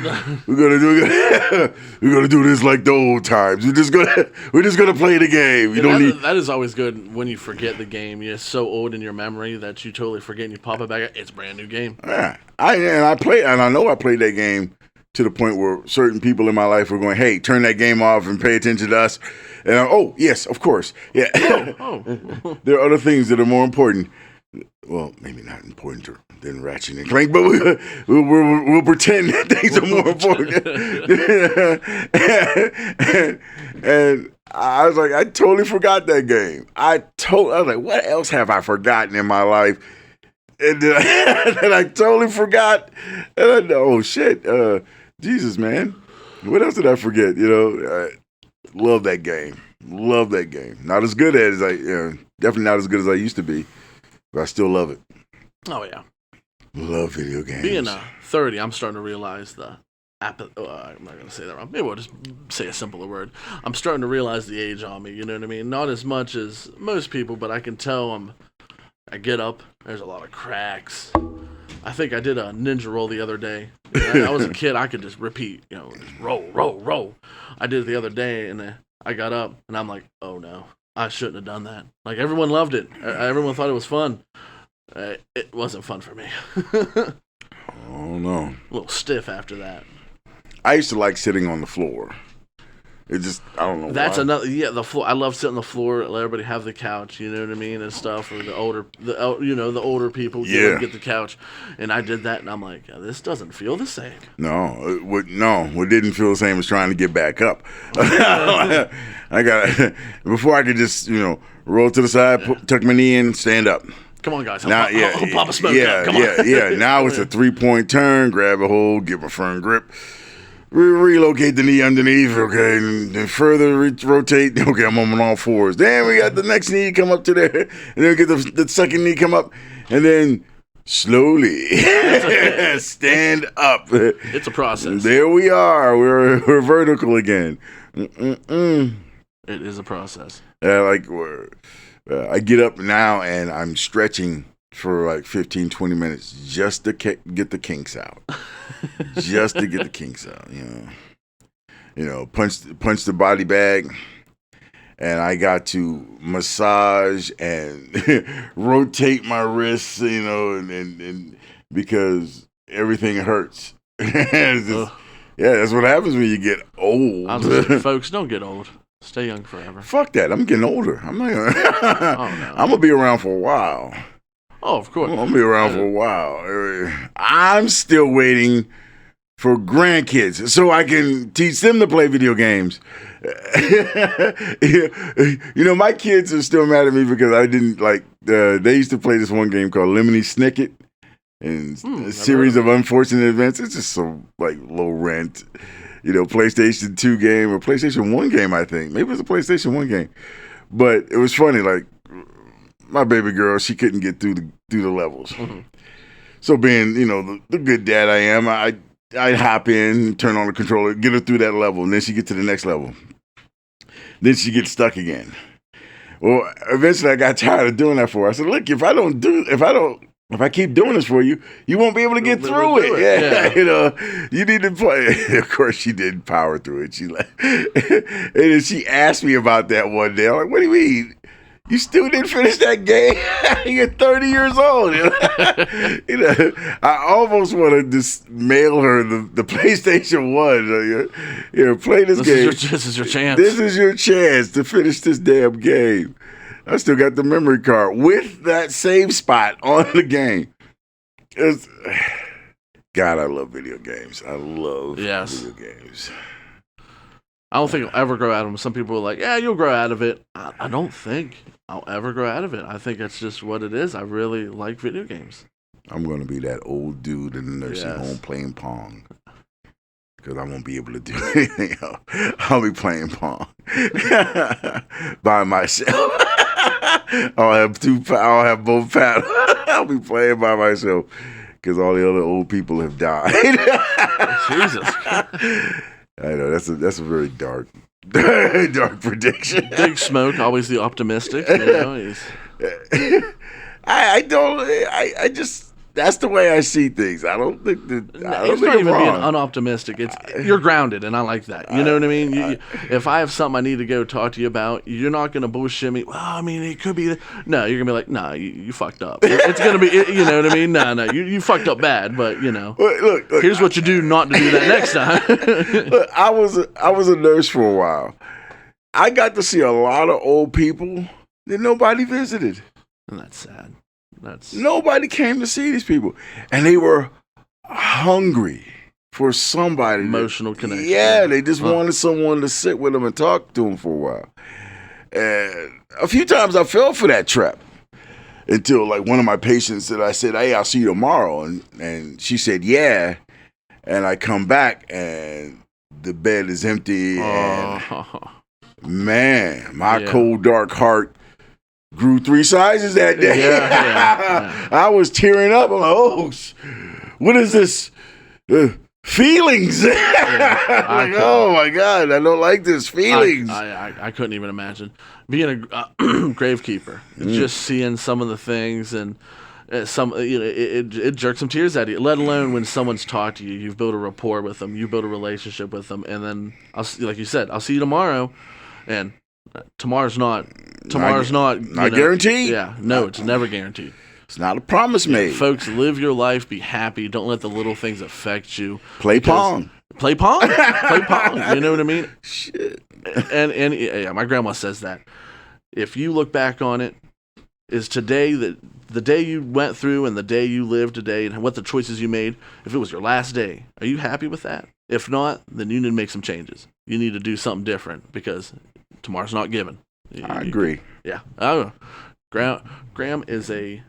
We're gonna do this like the old times. We're just gonna play the game. That is always good when you forget the game. You're so old in your memory that you totally forget and you pop it back. It's a brand new game. Yeah, I know I played that game to the point where certain people in my life were going, "Hey, turn that game off and pay attention to us." And oh yes, of course, yeah. There are other things that are more important. Well, maybe not important than Ratchet and Clank, but we'll pretend that things are more important. and I was like, I totally forgot that game. I was like, what else have I forgotten in my life? And then I totally forgot. And oh shit, Jesus, man, what else did I forget? Love that game. Love that game. Not as good as definitely not as good as I used to be. But I still love it. Oh, yeah. Love video games. Being 30, I'm starting to realize I'm not going to say that wrong. Maybe we'll just say a simpler word. I'm starting to realize the age on me, you know what I mean? Not as much as most people, but I can tell I get up, there's a lot of cracks. I think I did a ninja roll the other day. I was a kid, I could just repeat, just roll. I did it the other day, and I got up, and I'm like, oh no. I shouldn't have done that. Like, everyone loved it. Everyone thought it was fun. It wasn't fun for me. Oh, no. A little stiff after that. I used to like sitting on the floor. It just, I don't know That's why. the floor. I love sitting on the floor, let everybody have the couch, you know what I mean, and stuff, or the older people get the couch. And I did that, and I'm like, this doesn't feel the same. No, what didn't feel the same was trying to get back up. Before I could just, roll to the side, tuck my knee in, stand up. Come on, guys. I'll pop a smoke. Come on. Now it's a 3-point turn, grab a hold, give a firm grip. Relocate the knee underneath, okay, and then further rotate. Okay, I'm on all fours. Then we got the next knee come up to there, and then we get the second knee come up, and then slowly stand up. It's a process. There we are. We're vertical again. It is a process. I get up now and I'm stretching for like 15, 20 minutes just to get the kinks out. Just to get the kinks out, punch the body bag, and I got to massage and rotate my wrists, and because everything hurts. That's what happens when you get old. Folks, don't get old. Stay young forever. Fuck that. I'm getting older. I'm not gonna. I'm gonna be around for a while. Oh, of course. I'm gonna be around for a while. I'm still waiting for grandkids so I can teach them to play video games. My kids are still mad at me because I didn't they used to play this one game called Lemony Snicket and a series of unfortunate events. It's just so low rent, PlayStation 2 game or PlayStation 1 game, I think. Maybe it was a PlayStation 1 game. But it was funny, my baby girl, she couldn't get through the levels. Mm-hmm. So being, the good dad I am, I'd hop in, turn on the controller, get her through that level, and then she get to the next level. Then she gets stuck again. Well, eventually I got tired of doing that for her. I said, look, if I keep doing this for you, you won't be able to get through it. Yeah. You need to play. Of course, she did power through it. And then she asked me about that one day. I'm like, what do you mean? You still didn't finish that game. You're 30 years old. I almost want to just mail her the PlayStation 1. Here, play this game. This is your chance. This is your chance to finish this damn game. I still got the memory card with that save spot on the game. God, I love video games. I love video games. I don't think I'll ever grow out of them. Some people are like, yeah, you'll grow out of it. I don't think I'll ever grow out of it. I think that's just what it is. I really like video games. I'm going to be that old dude in the nursing home playing Pong. Because I won't be able to do anything else. I'll be playing Pong by myself. I'll have both paddles. I'll be playing by myself because all the other old people have died. Jesus. I know that's a very dark prediction. Big Smoke, always the optimistic. You know, I just that's the way I see things. I don't think that it's not even being unoptimistic. It's you're grounded, and I like that. You know what I mean? If I have something I need to go talk to you about, you're not gonna bullshit me. Well, I mean, it could be. No, you're gonna be like, nah, you fucked up. It's gonna be, you know what I mean? No, you fucked up bad, but you know. Look, here's what you do not to do that next time. Look, I was a nurse for a while. I got to see a lot of old people that nobody visited. And that's sad. Nobody came to see these people, and they were hungry for somebody. Emotional connection. Yeah, they just wanted someone to sit with them and talk to them for a while. And a few times I fell for that trap until like one of my patients said, I said, "Hey, I'll see you tomorrow," and she said, "Yeah," and I come back and the bed is empty, and man, my cold dark heart grew 3 sizes that day. Yeah. I was tearing up. I'm like, oh, what is this? Feelings. Like, oh my God, I don't like this. Feelings. I couldn't even imagine being a gravekeeper. Just seeing some of the things and some, you know, it jerks some tears out of you. Let alone when someone's talked to you, you've built a rapport with them, you build a relationship with them, and then like you said, I'll see you tomorrow, and tomorrow's not guaranteed. Yeah, no, it's never guaranteed. It's not a promise made. Folks, live your life, be happy. Don't let the little things affect you. Play Pong. Play Pong. Play Pong. You know what I mean? Shit. And yeah, my grandma says that. If you look back on it, is today the day you went through and the day you live today and what the choices you made, if it was your last day, are you happy with that? If not, then you need to make some changes. You need to do something different because tomorrow's not given. I agree. Yeah. Graham is a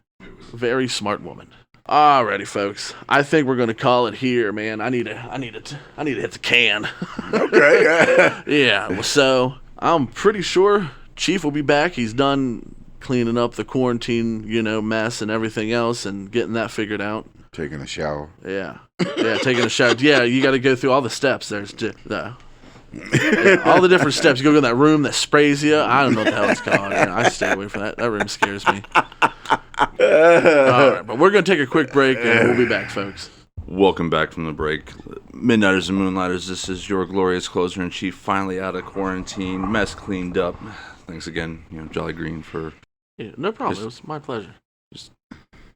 very smart woman. Alrighty, folks. I think we're gonna call it here, man. I need to hit the can. Okay. Yeah. So I'm pretty sure Chief will be back. He's done cleaning up the quarantine, mess and everything else, and getting that figured out. Taking a shower. Yeah. Taking a shower. Yeah, you got to go through all the steps. There's all the different steps. You go in that room that sprays you. I don't know what the hell it's called. I stay away from that. That room scares me. All right, but we're going to take a quick break, and we'll be back, folks. Welcome back from the break. Midnighters and Moonlighters, this is your glorious closer-in-chief, finally out of quarantine, mess cleaned up. Thanks again, Jolly Green, for... Yeah, no problem. It was my pleasure.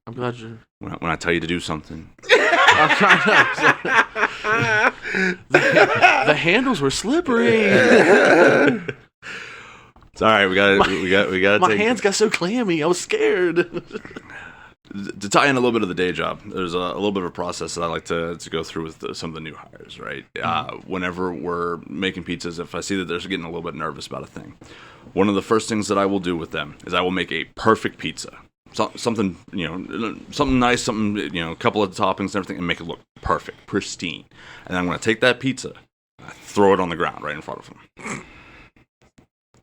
I'm glad you're... When I tell you to do something. The handles were slippery. It's all right. We got. My hands got so clammy. I was scared. To tie in a little bit of the day job, there's a little bit of a process that I like to go through with some of the new hires. Right. Whenever we're making pizzas, if I see that they're getting a little bit nervous about a thing, one of the first things that I will do with them is I will make a perfect pizza. Something nice, something, a couple of toppings and everything, and make it look perfect, pristine. And then I'm going to take that pizza, throw it on the ground right in front of them.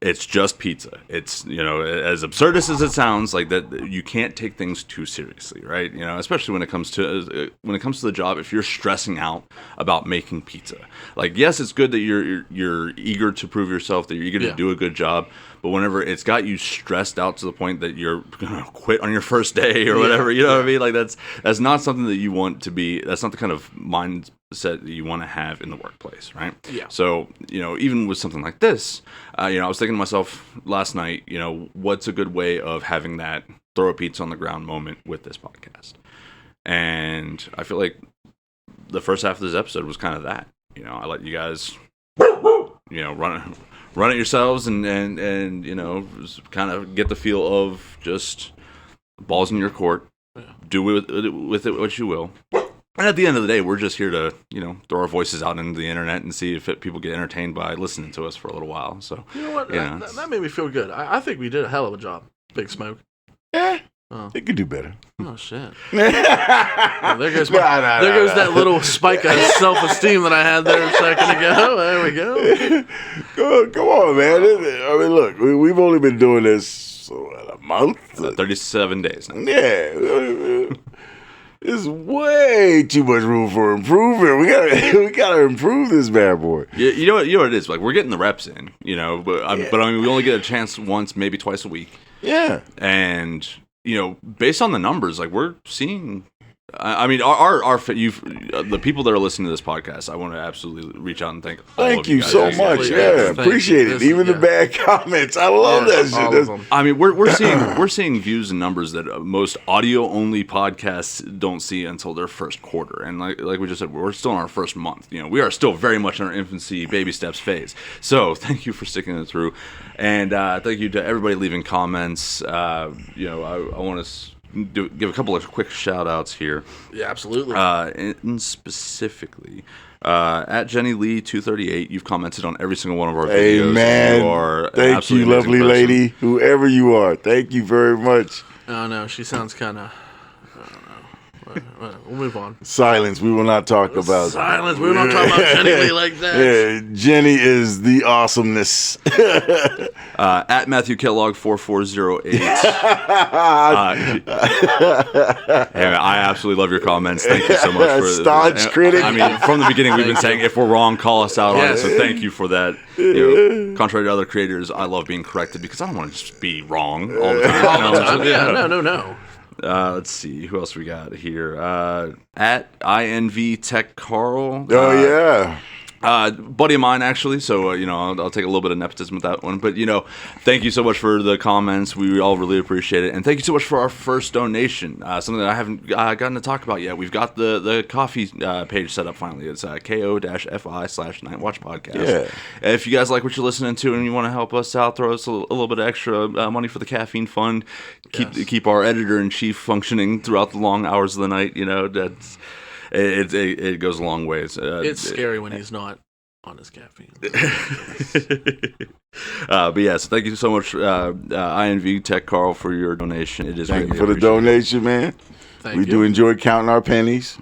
It's just pizza. It's, as absurd as it sounds, like that, you can't take things too seriously, right? Especially when it comes to the job. If you're stressing out about making pizza, like, yes, it's good that you're eager to prove yourself, that you're eager to do a good job. But whenever it's got you stressed out to the point that you're gonna quit on your first day or whatever, what I mean? Like that's not something that you want to be. That's not the kind of set that you want to have in the workplace, right? Yeah. So, even with something like this, I was thinking to myself last night, what's a good way of having that throw a pizza on the ground moment with this podcast? And I feel like the first half of this episode was kind of that. I let you guys, run it yourselves and just kind of get the feel of just balls in your court. Do with it what you will. And at the end of the day, we're just here to, throw our voices out into the internet and see if people get entertained by listening to us for a little while. So you know what? That made me feel good. I think we did a hell of a job, Big Smoke. Yeah. Oh. It could do better. Oh shit! There goes that little spike of self-esteem that I had there a second ago. There we go. Come on, man. I mean, look, we've only been doing this a month, 37 days now. Yeah, there's way too much room for improvement. We gotta improve this bad boy. Yeah, you know what it is. Like, we're getting the reps in, but I mean, we only get a chance once, maybe twice a week. Yeah, and. Based on the numbers, like, we're seeing. I mean, the people that are listening to this podcast, I want to absolutely reach out and thank you guys. so much. Yeah, appreciate it. Even the bad comments, I love that shit. I mean, we're seeing views and numbers that most audio only podcasts don't see until their first quarter. And like we just said, we're still in our first month. We are still very much in our infancy, baby steps phase. So thank you for sticking it through, and thank you to everybody leaving comments. I want to give a couple of quick shout outs here. Yeah, absolutely. And specifically, at Jenny Lee 238, you've commented on every single one of our videos. Amen. Thank you, lovely lady, whoever you are. Thank you very much. Oh no, she sounds kind of. We'll move on. Silence. We will not talk about silence. We will not talk about Jenny Lee like that. Yeah, Jenny is the awesomeness. At Matthew Kellogg 4408. I absolutely love your comments. Thank you so much for staunch critic. I mean, from the beginning we've been saying if we're wrong, call us out on it. So thank you for that. Contrary to other creators, I love being corrected because I don't want to just be wrong all the time. No. Let's see who else we got here. At INV Tech Carl. Oh yeah. Buddy of mine, actually, so I'll take a little bit of nepotism with that one, but thank you so much for the comments. We all really appreciate it, and thank you so much for our first donation. Something that I haven't gotten to talk about yet. We've got the coffee page set up finally. It's ko-fi/Nightwatch podcast. Yeah. If you guys like what you're listening to and you want to help us out, throw us a little bit of extra money for the caffeine fund. Keep our editor in chief functioning throughout the long hours of the night. That's. It goes a long ways. It's scary when he's not on his caffeine. But yes, thank you so much, INV Tech Carl, for your donation. It is thank you for the donation, man. We do enjoy counting our pennies.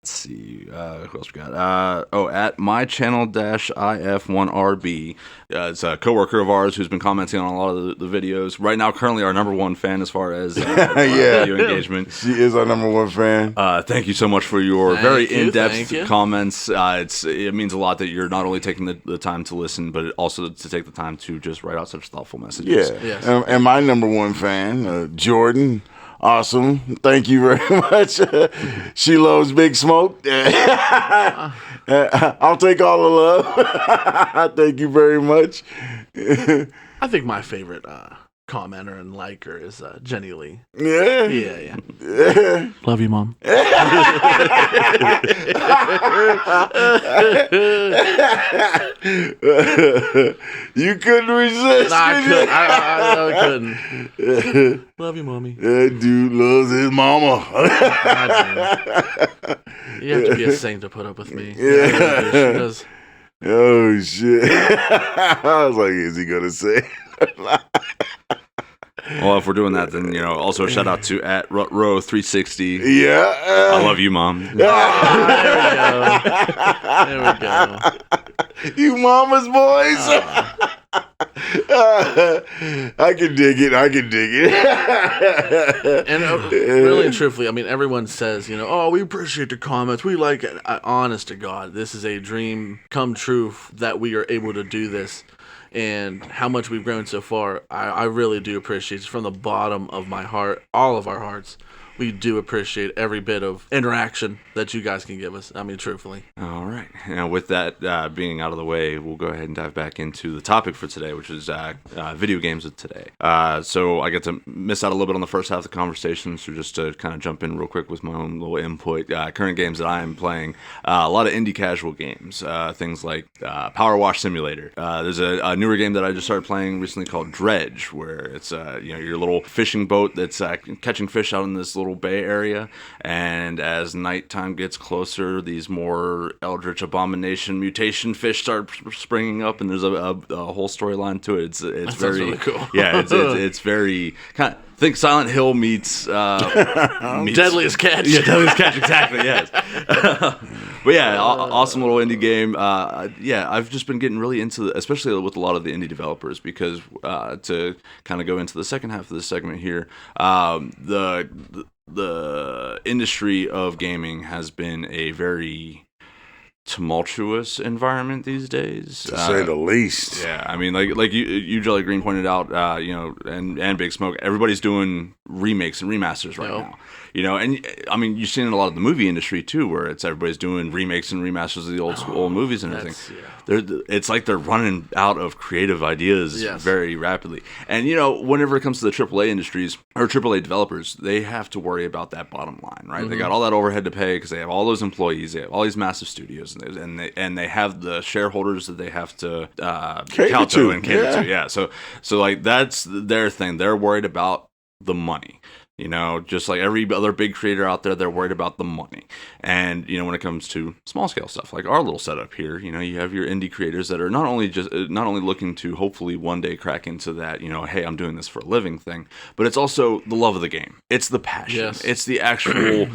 Let's see, who else we got? At mychannel-if1rb. It's a coworker of ours who's been commenting on a lot of the videos. Right now, currently our number one fan as far as video engagement. She is our number one fan. Thank you so much for your very in-depth comments. It means a lot that you're not only taking the time to listen, but also to take the time to just write out such thoughtful messages. Yeah, yes. And my number one fan, Jordan. Awesome. Thank you very much. She loves Big Smoke. I'll take all the love. Thank you very much. I think my favorite commenter and liker is Jenny Lee. Yeah. Love you, Mom. You couldn't resist. I couldn't. Love you, Mommy. That dude loves his mama. You have to be a saint to put up with me. Yeah. Oh, shit. I was like, is he going to say? Well, if we're doing that, then, also a shout out to at Row360. Yeah. I love you, Mom. There we go. You mama's boys. I can dig it. And really and truthfully, I mean, everyone says, we appreciate the comments. We like it. Honest to God, this is a dream come true that we are able to do this. And how much we've grown so far, I really do appreciate it from the bottom of my heart, all of our hearts. we do appreciate every bit of interaction that you guys can give us. I mean, truthfully. All right. Now, with that being out of the way, we'll go ahead and dive back into the topic for today, which is video games of today. So I get to miss out a little bit on the first half of the conversation, so just to kind of jump in real quick with my own little input. Current games that I am playing, a lot of indie casual games, things like PowerWash Simulator. There's a newer game that I just started playing recently called Dredge, where it's your little fishing boat that's catching fish out in this little bay area, and as nighttime gets closer, these more eldritch abomination mutation fish start springing up, and there's a whole storyline to it. It's very really cool. Yeah, it's very kind of think Silent Hill meets Deadliest Catch. Yeah, Deadliest Catch, exactly. Yes. But yeah, awesome little indie game. I've just been getting really into, especially with a lot of the indie developers, because to kind of go into the second half of this segment here, the industry of gaming has been a very tumultuous environment these days, to say the least. Yeah, I mean, like you Jelly Green pointed out, and Big Smoke, everybody's doing remakes and remasters right now. And I mean, you've seen in a lot of the movie industry too, where everybody's doing remakes and remasters of the old movies and everything. It's like they're running out of creative ideas very rapidly. And whenever it comes to the AAA industries or AAA developers, they have to worry about that bottom line, right? Mm-hmm. They got all that overhead to pay because they have all those employees, they have all these massive studios, and they have the shareholders that they have to cater to. Yeah, so like that's their thing. They're worried about the money. Just like every other big creator out there, they're worried about the money. And, when it comes to small scale stuff, like our little setup here, you have your indie creators that are not only looking to hopefully one day crack into that, hey, I'm doing this for a living thing, but it's also the love of the game. It's the passion. Yes. It's the actual...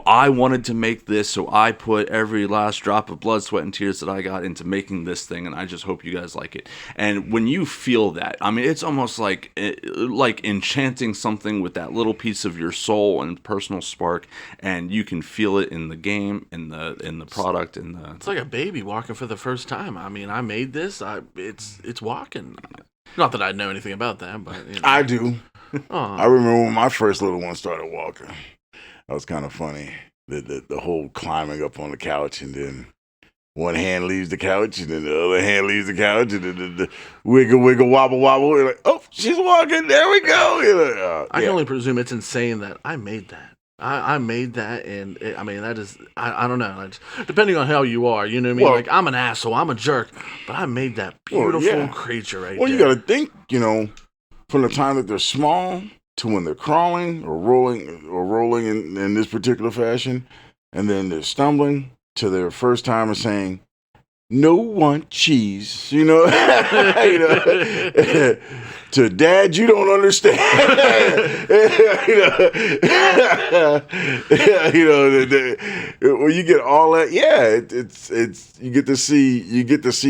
I wanted to make this, so I put every last drop of blood, sweat, and tears that I got into making this thing, and I just hope you guys like it. And when you feel that, I mean, it's almost like enchanting something with that little piece of your soul and personal spark, and you can feel it in the game, in the product, It's like a baby walking for the first time. I mean, I made this. It's walking. Not that I know anything about that, but I do. I remember when my first little one started walking. That was kind of funny. The whole climbing up on the couch, and then one hand leaves the couch, and then the other hand leaves the couch, and then the wiggle, wobble. You're like, oh, she's walking. There we go. I can only presume it's insane that I made that. I made that, and that is, I don't know. Depending on how you are, you know what I mean? Well, like, I'm an asshole, I'm a jerk, but I made that beautiful creature right there. Well, you got to think, from the time that they're small to when they're crawling or rolling in this particular fashion, and then they're stumbling to their first time of saying, "No want cheese," to Dad, you don't understand. When you get all that, it's you get to see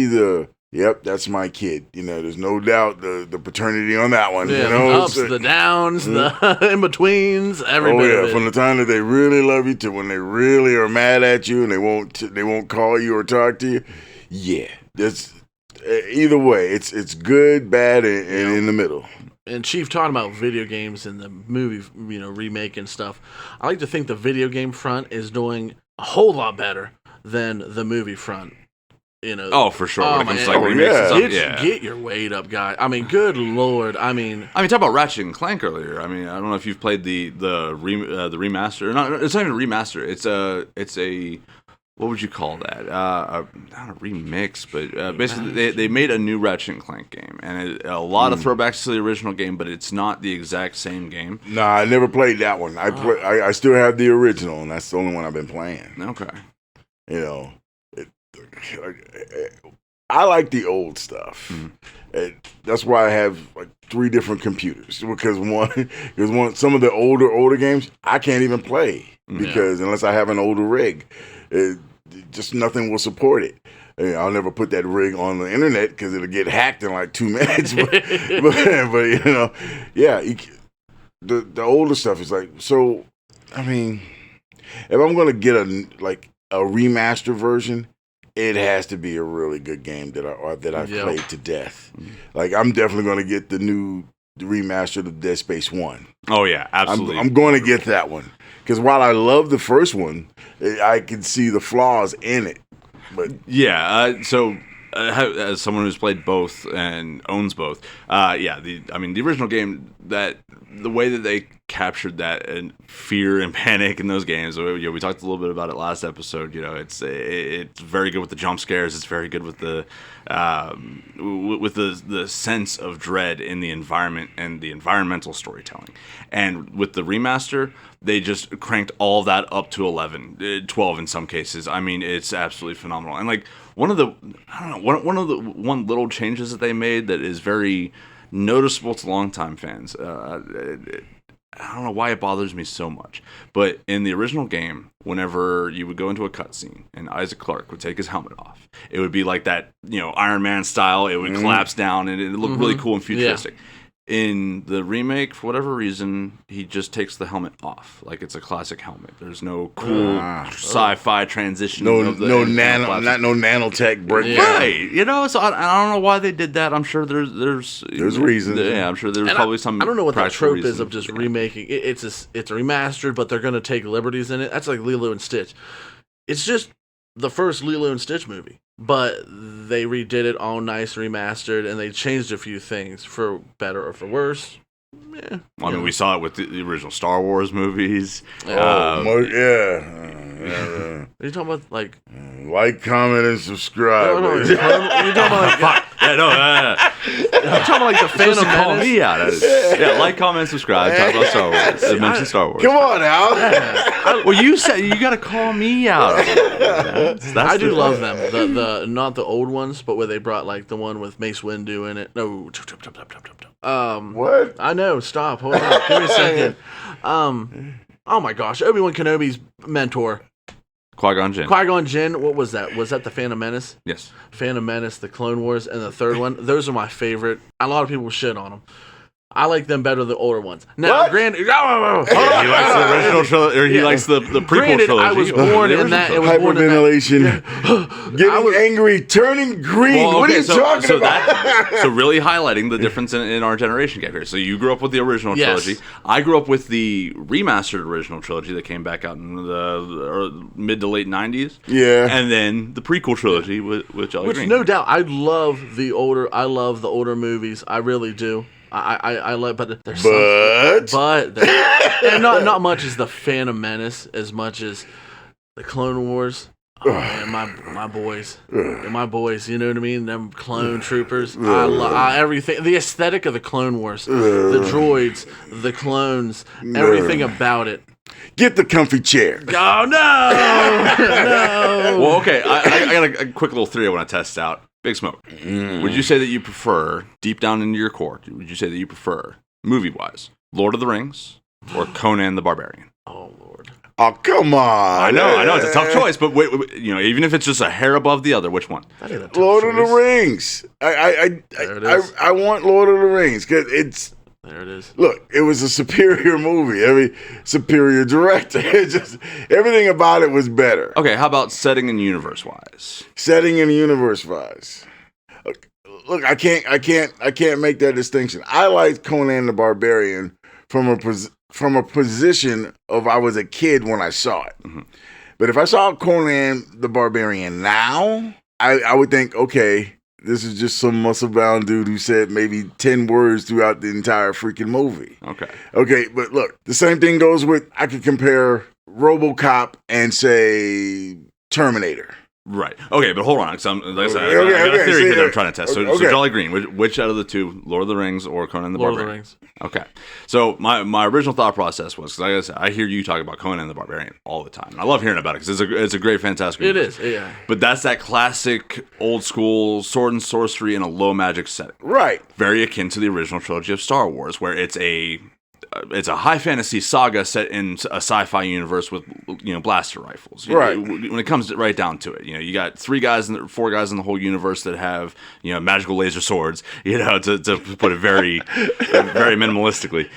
the. Yep, that's my kid. There's no doubt the paternity on that one. Yeah, the ups, the downs, the in-betweens, every bit of it. From the time that they really love you to when they really are mad at you and they won't call you or talk to you. Yeah, that's either way. It's good, bad, and in the middle. And Chief, talking about video games and the movie, remake and stuff, I like to think the video game front is doing a whole lot better than the movie front. Oh, for sure. When it comes to like remakes and stuff, Get your weight up, guy. I mean, good Lord. I mean, talk about Ratchet and Clank earlier. I mean, I don't know if you've played the remaster. It's not even a remaster. It's a what would you call that? Not a remix, but basically they made a new Ratchet and Clank game, and a lot of throwbacks to the original game, but it's not the exact same game. Nah, I never played that one. I still have the original, and that's the only one I've been playing. Okay. I like the old stuff. That's why I have like 3 different computers, because some of the older games I can't even play because unless I have an older rig, just nothing will support it. I'll never put that rig on the internet because it'll get hacked in like 2 minutes. but the older stuff is like, so. I mean, if I'm gonna get a remaster version, it has to be a really good game that I've played to death. Like, I'm definitely going to get the new remastered of Dead Space 1. Oh yeah, absolutely. I'm going to get that one because while I love the first one, I can see the flaws in it. But yeah, so as someone who's played both and owns both, the original game, that the way that they captured that and fear and panic in those games, we talked a little bit about it last episode. It's very good with the jump scares. It's very good with the sense of dread in the environment and the environmental storytelling. And with the remaster, they just cranked all that up to 11, 12 in some cases. I mean, it's absolutely phenomenal. And like one of the little changes that they made that is very noticeable to longtime fans. I don't know why it bothers me so much, but in the original game, whenever you would go into a cutscene and Isaac Clarke would take his helmet off, it would be like that, Iron Man style. It would collapse down and it looked really cool and futuristic. Yeah. In the remake, for whatever reason, he just takes the helmet off, like it's a classic helmet. There's no cool sci-fi transition. No nanotech break. Yeah. Right. So I don't know why they did that. I'm sure there's reasons. Yeah, I'm sure there's probably some. I don't know what the trope reason. Is of just remaking. It's remastered, but they're going to take liberties in it. That's like Lilo and Stitch. It's just the first Lilo and Stitch movie, but they redid it all nice, remastered, and they changed a few things for better or for worse. Yeah. I mean, we saw it with the original Star Wars movies. Yeah. What are you talking about? Like comment, and subscribe. No, you're talking about like... I'm talking about like the Phantom Menace. Call me out. Like, comment, subscribe. Talk about Star Wars. Mention Star Wars. Come on, Al. Well, you said you got to call me out. I do love them. The not the old ones, but where they brought like the one with Mace Windu in it. No. What? I know. Stop. Hold on. Give me a second. Oh my gosh, Obi-Wan Kenobi's mentor. Qui-Gon Jinn, what was that? Was that the Phantom Menace? Yes. Phantom Menace, the Clone Wars, and the third one. Those are my favorite. A lot of people shit on them. I like them better than the older ones. Now, granted, he likes the original trilogy, or he likes the prequel trilogy. I was born in that. Hyperventilation. Getting angry, turning green. What are you talking about? So really highlighting the difference in our generation gap here. So you grew up with the original trilogy. I grew up with the remastered original trilogy that came back out in the mid to late 90s. Yeah. And then the prequel trilogy with Jolly Green. Which, no doubt, I love the older movies. I really do. I like, but there's and not much as the Phantom Menace as much as the Clone Wars. Oh man, my boys, you know what I mean? Them clone troopers. I love everything. The aesthetic of the Clone Wars, the droids, the clones, everything about it. Get the comfy chair. Oh no, no. Well, okay, I got a quick little theory I want to test out. Big Smoke. Would you say that you prefer, deep down into your core, would you say that you prefer, movie-wise, Lord of the Rings or Conan the Barbarian? Oh, Lord. Oh, come on. I know, it's a tough choice, but wait, even if it's just a hair above the other, which one? Lord of the Rings. I want Lord of the Rings because it's... There it is. Look, it was a superior movie. Superior director. Everything about it was better. Okay, how about setting and universe-wise? Setting and universe-wise. Look, I can't make that distinction. I like Conan the Barbarian from a position of I was a kid when I saw it. Mm-hmm. But if I saw Conan the Barbarian now, I would think, okay, this is just some muscle-bound dude who said maybe 10 words throughout the entire freaking movie. Okay, but look, the same thing goes with, I could compare RoboCop and, say, Terminator. Right. Okay, but hold on. Like I said, I got a theory here that I'm trying to test. So Jolly Green, which out of the two, Lord of the Rings or Conan the Barbarian? Lord of the Rings. Okay. So my original thought process was, because like I said, I hear you talk about Conan the Barbarian all the time. And I love hearing about it because it's a great, fantastic movie. It is, yeah. But that's that classic, old school sword and sorcery in a low magic setting. Right. Very akin to the original trilogy of Star Wars, where it's a high fantasy saga set in a sci-fi universe with blaster rifles. Right. When it comes right down to it, you got 4 guys in the whole universe that have magical laser swords. To put it very very minimalistically,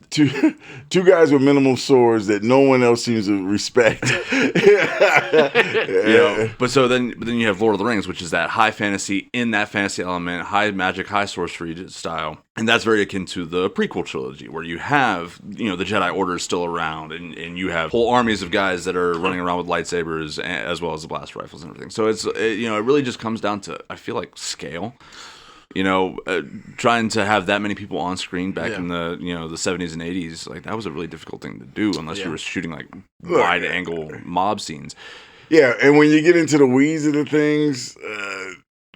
two guys with minimal swords that no one else seems to respect. But then you have Lord of the Rings, which is that high fantasy in that fantasy element, high magic, high sorcery style, and that's very akin to the prequel trilogy, where you have the Jedi Order is still around, and you have whole armies of guys that are running around with lightsabers as well as the blast rifles and everything. So it's it really just comes down to, I feel like, scale. Trying to have that many people on screen back in the the 70s and 80s, like that was a really difficult thing to do unless you were shooting like wide angle mob scenes. Yeah, and when you get into the weeds of the things,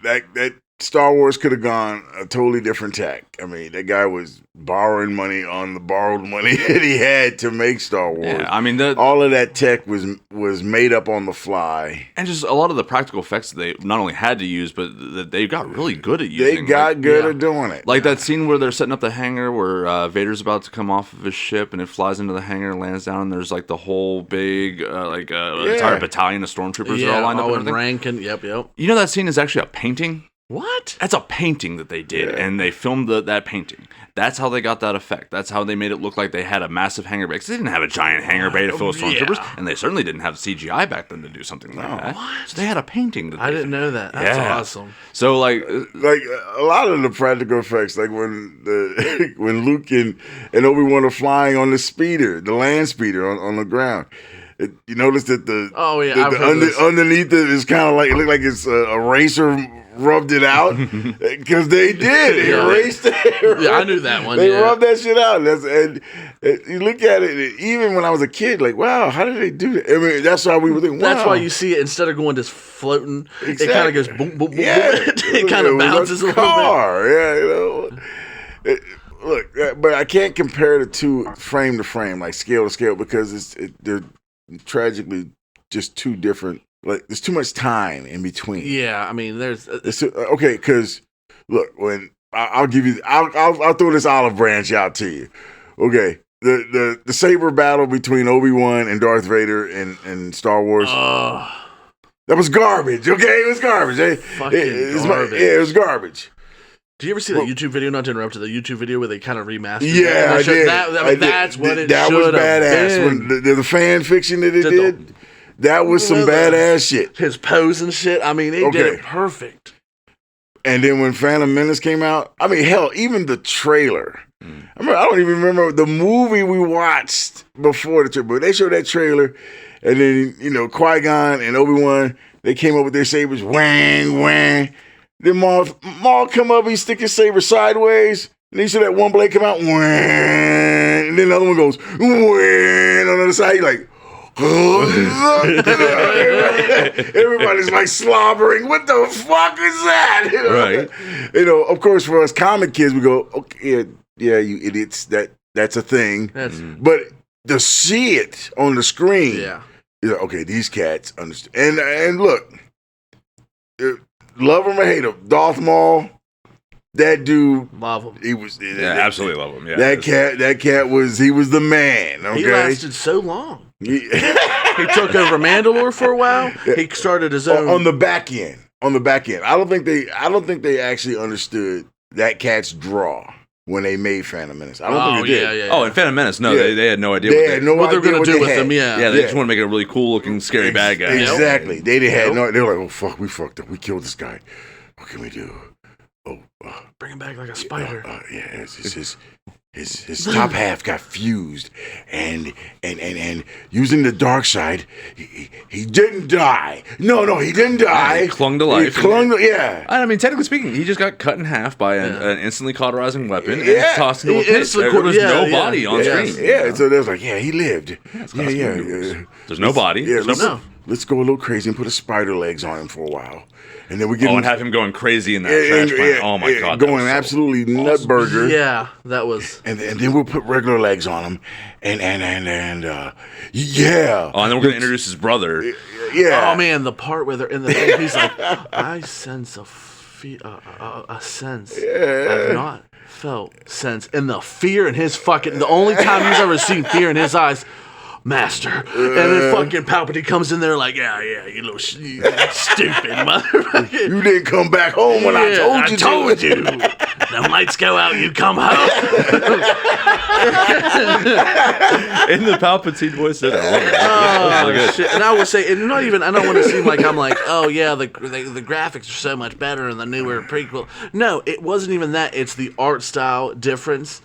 that Star Wars could have gone a totally different tack. I mean, that guy was borrowing money on the borrowed money that he had to make Star Wars. Yeah, I mean, all of that tech was made up on the fly. And just a lot of the practical effects that they not only had to use, but that they got really good at using. They got good at doing it. Like that scene where they're setting up the hangar where Vader's about to come off of his ship and it flies into the hangar and lands down, and there's like the whole big entire battalion of stormtroopers that are all lined up and rank and yep. You know that scene is actually a painting? What? That's a painting that they did, and they filmed that painting. That's how they got that effect. That's how they made it look like they had a massive hangar bay. Because they didn't have a giant hangar bay to fill with stormtroopers, and they certainly didn't have CGI back then to do something like that. What? So they had a painting. I didn't know that. That's awesome. So like a lot of the practical effects, like when when Luke and Obi-Wan are flying on the land speeder on the ground. You notice that underneath it is kind of like, it looked like it's a eraser rubbed it out, because they did erased it. Yeah, I knew that one. They rubbed that shit out, and you look at it. Even when I was a kid, like, wow, how did they do that? I mean, that's why we were thinking. Wow. That's why you see it, instead of going just floating, exactly. It kind of goes boom, boom, boom. Yeah, it kind of bounces a little bit. Yeah, look, but I can't compare the two frame to frame, like scale to scale, because they're tragically just two different. Like, there's too much time in between. Yeah, I mean, there's okay. Because look, when I'll give you, I'll throw this olive branch out to you. Okay, the saber battle between Obi-Wan and Darth Vader in Star Wars. That was garbage. Okay, it was garbage. Garbage. It was garbage. Do you ever see the YouTube video? Not to interrupt, the YouTube video where they kind of remastered. Yeah, I did. That's what it should have been. That was badass. When the fan fiction that it did. That was some badass shit. His pose and shit. I mean, they did it perfect. And then when Phantom Menace came out, I mean, hell, even the trailer. I don't even remember the movie we watched before the trailer, but they showed that trailer, and then, Qui-Gon and Obi-Wan, they came up with their sabers, wang, wang. Then Maul come up, he stick his saber sideways, and then you see that one blade come out, wang, and then the other one goes, wang, on the other side, you're like, everybody's like slobbering. What the fuck is that? Right. Of course, for us comic kids, we go, okay, yeah, you idiots. That's a thing. But to see it on the screen, okay, these cats understand. And look, love him or hate him, Darth Maul. That dude, love him. He was, absolutely love him. Yeah, that cat was the man. Okay? He lasted so long. He took over Mandalore for a while. He started his own on the back end. I don't think they actually understood that cat's draw when they made Phantom Menace. I don't think they did. Yeah. Oh, in Phantom Menace, no, they had no idea what they were going to do with him. Yeah, they just want to make a really cool looking, scary bad guy. Exactly. They had no. They were like, oh fuck, we fucked up. We killed this guy. What can we do? Bring him back like a spider. His top half got fused, and using the dark side, he didn't die. No, he didn't die. He clung to life. I mean, technically speaking, he just got cut in half by an instantly cauterizing weapon and tossed into a pit. There's no body on screen. Yeah, so there's like, he lived. There's no body. Let's go a little crazy and put a spider legs on him for a while. And then we get and have him going crazy in that trash plant. Oh my god, going absolutely nutburger. Yeah, that was. And then we'll put regular legs on him, and Oh, and then we're gonna introduce his brother. Yeah. Oh man, the part where they're in the thing, he's like, I sense a sense. I've not felt sense, and the fear in his fucking. The only time he's ever seen fear in his eyes. master. And then fucking Palpatine comes in there like, yeah, you little you stupid motherfucker. You didn't come back home when I told you. The lights go out, you come home. In the Palpatine voice, I love it. Oh, shit. And I would say, and not even, I don't want to seem like I'm like, oh yeah, the graphics are so much better in the newer prequel. No, it wasn't even that. It's the art style difference.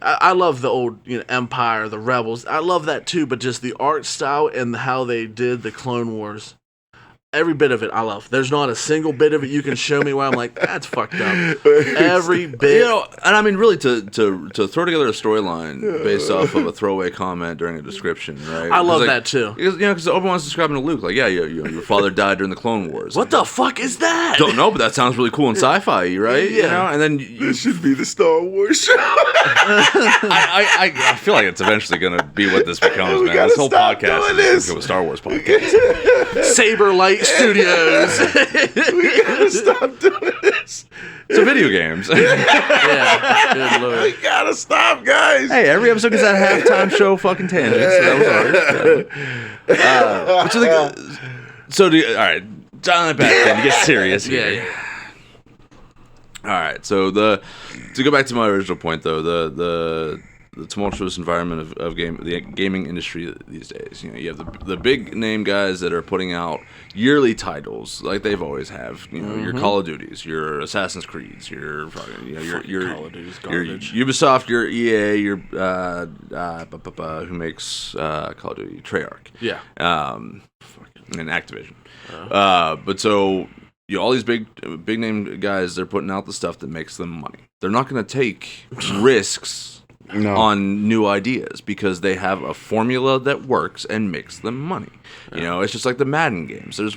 I love the old, Empire, the Rebels. I love that too, but just the art style and how they did the Clone Wars. Every bit of it, I love. There's not a single bit of it you can show me where I'm like, that's fucked up. Every bit. And I mean, really, to throw together a storyline based off of a throwaway comment during a description, right? I love that too. Because Obi-Wan's describing to Luke, like, yeah, your father died during the Clone Wars. What the fuck is that? Don't know, but that sounds really cool and sci-fi, right? Yeah. And then This should be the Star Wars show. I feel like it's eventually going to be what this becomes, man. This whole podcast is a Star Wars podcast. Saber Light Studios. We gotta stop doing this. So video games. Yeah, good lord. We gotta stop, guys. Hey, every episode gets that halftime show fucking tangent. So that was ours. All right, dial it back then. Get serious here. Yeah. All right, so to go back to my original point, though, the tumultuous environment of the gaming industry these days. You have the big name guys that are putting out yearly titles like they've always have. Your Call of Duties, your Assassin's Creeds, your Call of Duty's garbage. Your Ubisoft, your EA, your who makes Call of Duty, Treyarch. Yeah. And Activision. But so all these big name guys, they're putting out the stuff that makes them money. They're not going to take risks on new ideas because they have a formula that works and makes them money. It's just like the Madden games. There's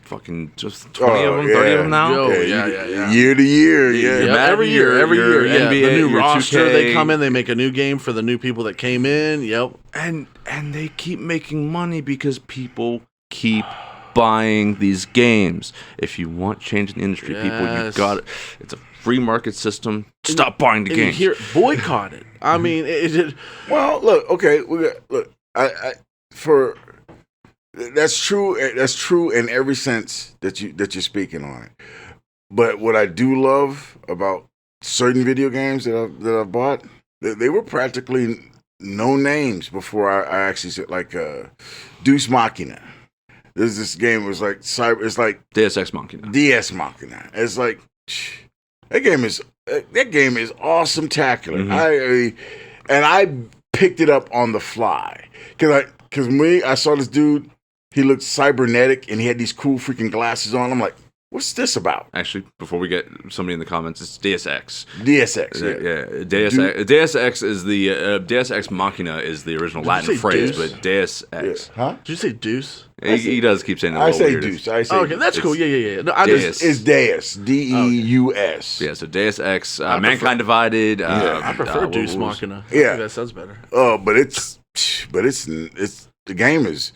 fucking just 20 of them, 30 of them now. Yeah. Year to year, Every year. NBA, the new your roster, 2K. they come in, they make a new game for the new people that came in. Yep. And they keep making money because people keep buying these games. If you want change in the industry, people, you got it. It's a free market system. Stop buying the games. You hear boycott it. I mean, well, look, okay, that's true. That's true in every sense that you're speaking on it. But what I do love about certain video games that I've bought, they were practically no names before I actually said, like Deus Machina. There's this game. It was like it's like Deus Ex Machina. It's like that game is awesome-tacular. I picked it up on the fly because I saw this dude. He looked cybernetic and he had these cool freaking glasses on. I'm like, what's this about? Actually, before we get somebody in the comments, it's Deus Ex. Deus Ex, yeah. Deus Ex is the Deus Ex Machina is the original Latin phrase, but Deus Ex. Yeah. Huh? Did you say deuce? He does keep saying it. I say weird. Deuce. Okay, that's cool. Yeah. No, it's Deus. Deus. Yeah, so Deus Ex, Mankind Divided. I prefer Deus Machina. I think that sounds better. But it's the game is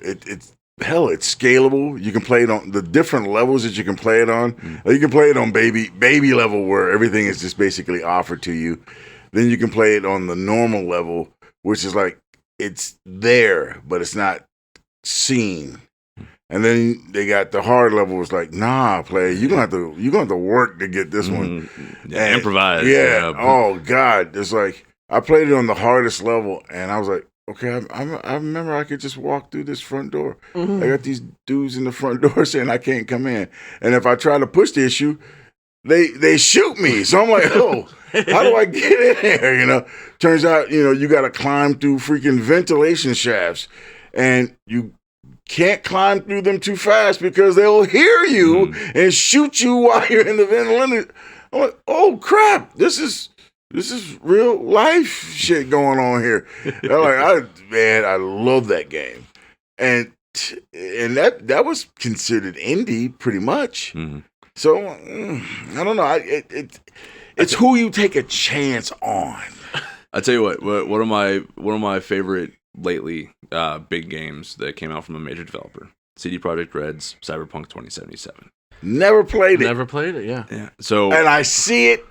it's scalable. You can play it on the different levels that you can play it on. You can play it on baby level where everything is just basically offered to you. Then you can play it on the normal level, which is like it's there, but it's not seen. And then they got the hard level. It's like, nah, player, you're gonna have to work to get this one. Yeah, improvise. Yeah. Oh God, it's like I played it on the hardest level, and I was like, okay, I remember I could just walk through this front door. I got these dudes in the front door saying I can't come in, and if I try to push the issue, they shoot me. So I'm like, oh, how do I get in there? Turns out, you got to climb through freaking ventilation shafts, and you can't climb through them too fast because they'll hear you and shoot you while you're in the ventilation. I'm like, oh crap, this is real life shit going on here. I love that game, and that was considered indie pretty much. So I don't know. It's who you take a chance on. I tell you what. One of my favorite lately big games that came out from a major developer, CD Projekt Red's Cyberpunk 2077. Never played it. Yeah. So and I see it.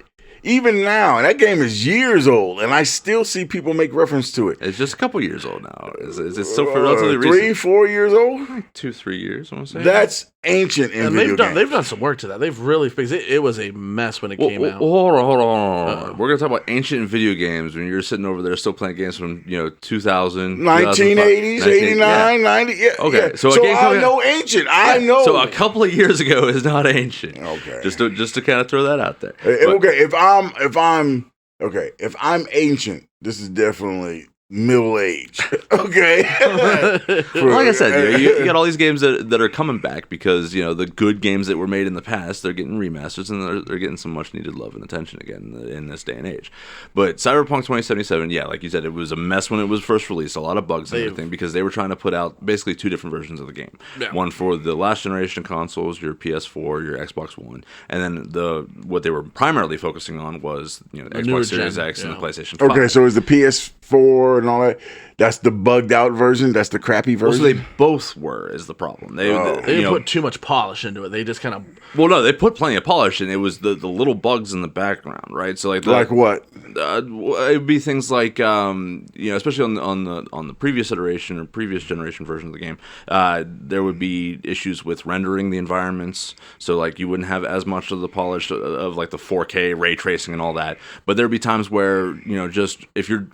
even now, and that game is years old, and I still see people make reference to it. It's just a couple years old now. Is it still relatively 3, recent? 4 years old? 2-3 years, I want to say. That's ancient in video games. They've done some work to that. They've really fixed it. It was a mess when it came out. Hold on. We're gonna talk about ancient video games when you're sitting over there still playing games from 2000, 1980s, 89, 90. Yeah, okay, yeah. so I know ancient. I know. So a couple of years ago is not ancient. Okay. Just to kind of throw that out there. Okay, if I'm ancient, this is definitely middle age. Okay. Like I said, you got all these games that are coming back because the good games that were made in the past, they're getting remasters and they're getting some much needed love and attention again in this day and age. But Cyberpunk 2077, yeah, like you said, it was a mess when it was first released, a lot of bugs and everything because they were trying to put out basically 2 different versions of the game. Yeah. One for the last generation consoles, your PS4, your Xbox One, and then what they were primarily focusing on was Xbox Series X and the PlayStation 5. Okay, so is the PS4 and all that, that's the bugged out version? That's the crappy version? Well, so they both were, is the problem. They didn't put too much polish into it. They just kind of... Well, no, they put plenty of polish, and it was the little bugs in the background, right? So like what? It would be things like, especially on the previous iteration or previous generation version of the game, there would be issues with rendering the environments. So like you wouldn't have as much of the polish of like the 4K ray tracing and all that. But there'd be times where just if you're...